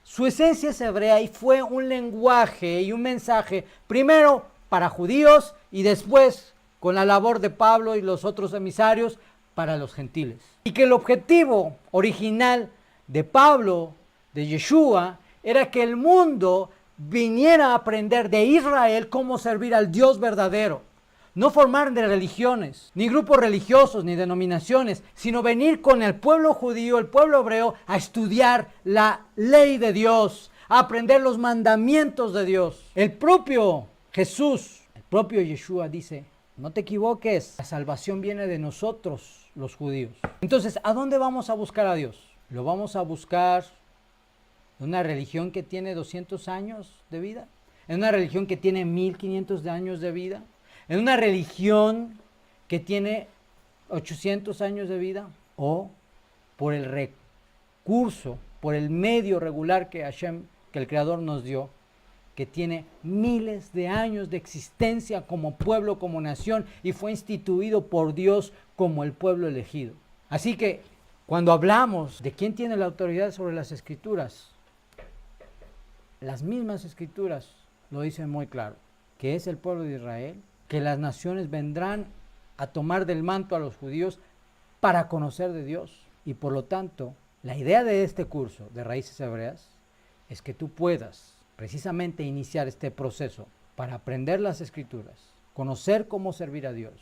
[SPEAKER 1] su esencia es hebrea y fue un lenguaje y un mensaje, primero para judíos y después, con la labor de Pablo y los otros emisarios, para los gentiles. Y que el objetivo original de Pablo, de Yeshua, era que el mundo viniera a aprender de Israel cómo servir al Dios verdadero. No formar de religiones, ni grupos religiosos, ni denominaciones, sino venir con el pueblo judío, el pueblo hebreo, a estudiar la ley de Dios, a aprender los mandamientos de Dios. El propio Jesús, el propio Yeshua dice No te equivoques, la salvación viene de nosotros, los judíos. Entonces, ¿a dónde vamos a buscar a Dios? ¿Lo vamos a buscar en una religión que tiene 200 años de vida? ¿En una religión que tiene 1500 años de vida? ¿En una religión que tiene 800 años de vida? ¿O por el recurso, por el medio regular que Hashem, que el Creador nos dio, que tiene miles de años de existencia como pueblo, como nación, y fue instituido por Dios como el pueblo elegido? Así que cuando hablamos de quién tiene la autoridad sobre las escrituras, las mismas escrituras lo dicen muy claro, que es el pueblo de Israel, que las naciones vendrán a tomar del manto a los judíos para conocer de Dios. Y por lo tanto, la idea de este curso de Raíces Hebreas es que tú puedas precisamente iniciar este proceso para aprender las escrituras, conocer cómo servir a Dios,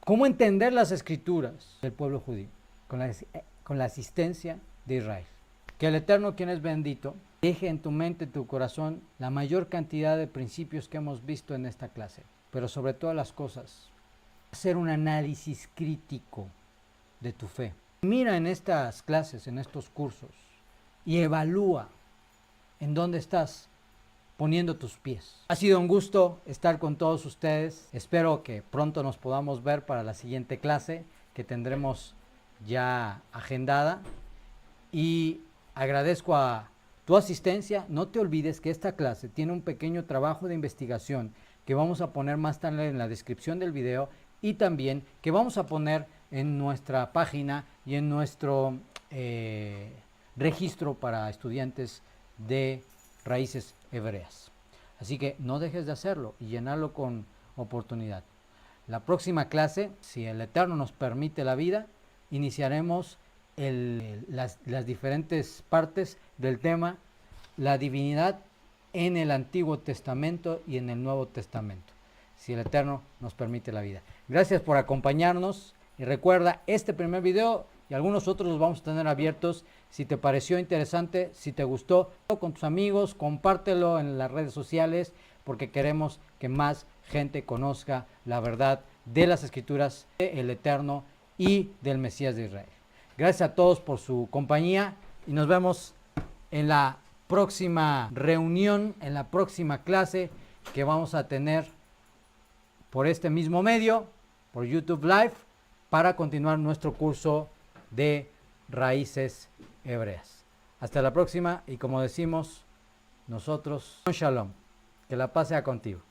[SPEAKER 1] cómo entender las escrituras del pueblo judío, con la asistencia de Israel. Que el Eterno, quien es bendito, deje en tu mente, en tu corazón, la mayor cantidad de principios que hemos visto en esta clase. Pero sobre todas las cosas, hacer un análisis crítico de tu fe. Mira en estas clases, en estos cursos, y evalúa en dónde estás poniendo tus pies. Ha sido un gusto estar con todos ustedes. Espero que pronto nos podamos ver para la siguiente clase que tendremos ya agendada. Y agradezco a tu asistencia. No te olvides que esta clase tiene un pequeño trabajo de investigación que vamos a poner más tarde en la descripción del video, y también que vamos a poner en nuestra página y en nuestro registro para estudiantes de Raíces Hebreas. Así que no dejes de hacerlo y llenarlo con oportunidad. La próxima clase, si el Eterno nos permite la vida, iniciaremos las diferentes partes del tema, la divinidad en el Antiguo Testamento y en el Nuevo Testamento, si el Eterno nos permite la vida. Gracias por acompañarnos, y recuerda, este primer video y algunos otros los vamos a tener abiertos. Si te pareció interesante, si te gustó, con tus amigos, compártelo en las redes sociales, porque queremos que más gente conozca la verdad de las Escrituras, del Eterno y del Mesías de Israel. Gracias a todos por su compañía, y nos vemos en la próxima reunión, en la próxima clase que vamos a tener por este mismo medio, por YouTube Live, para continuar nuestro curso de Raíces Hebreas. Hasta la próxima, y como decimos nosotros, Shalom, que la paz sea contigo.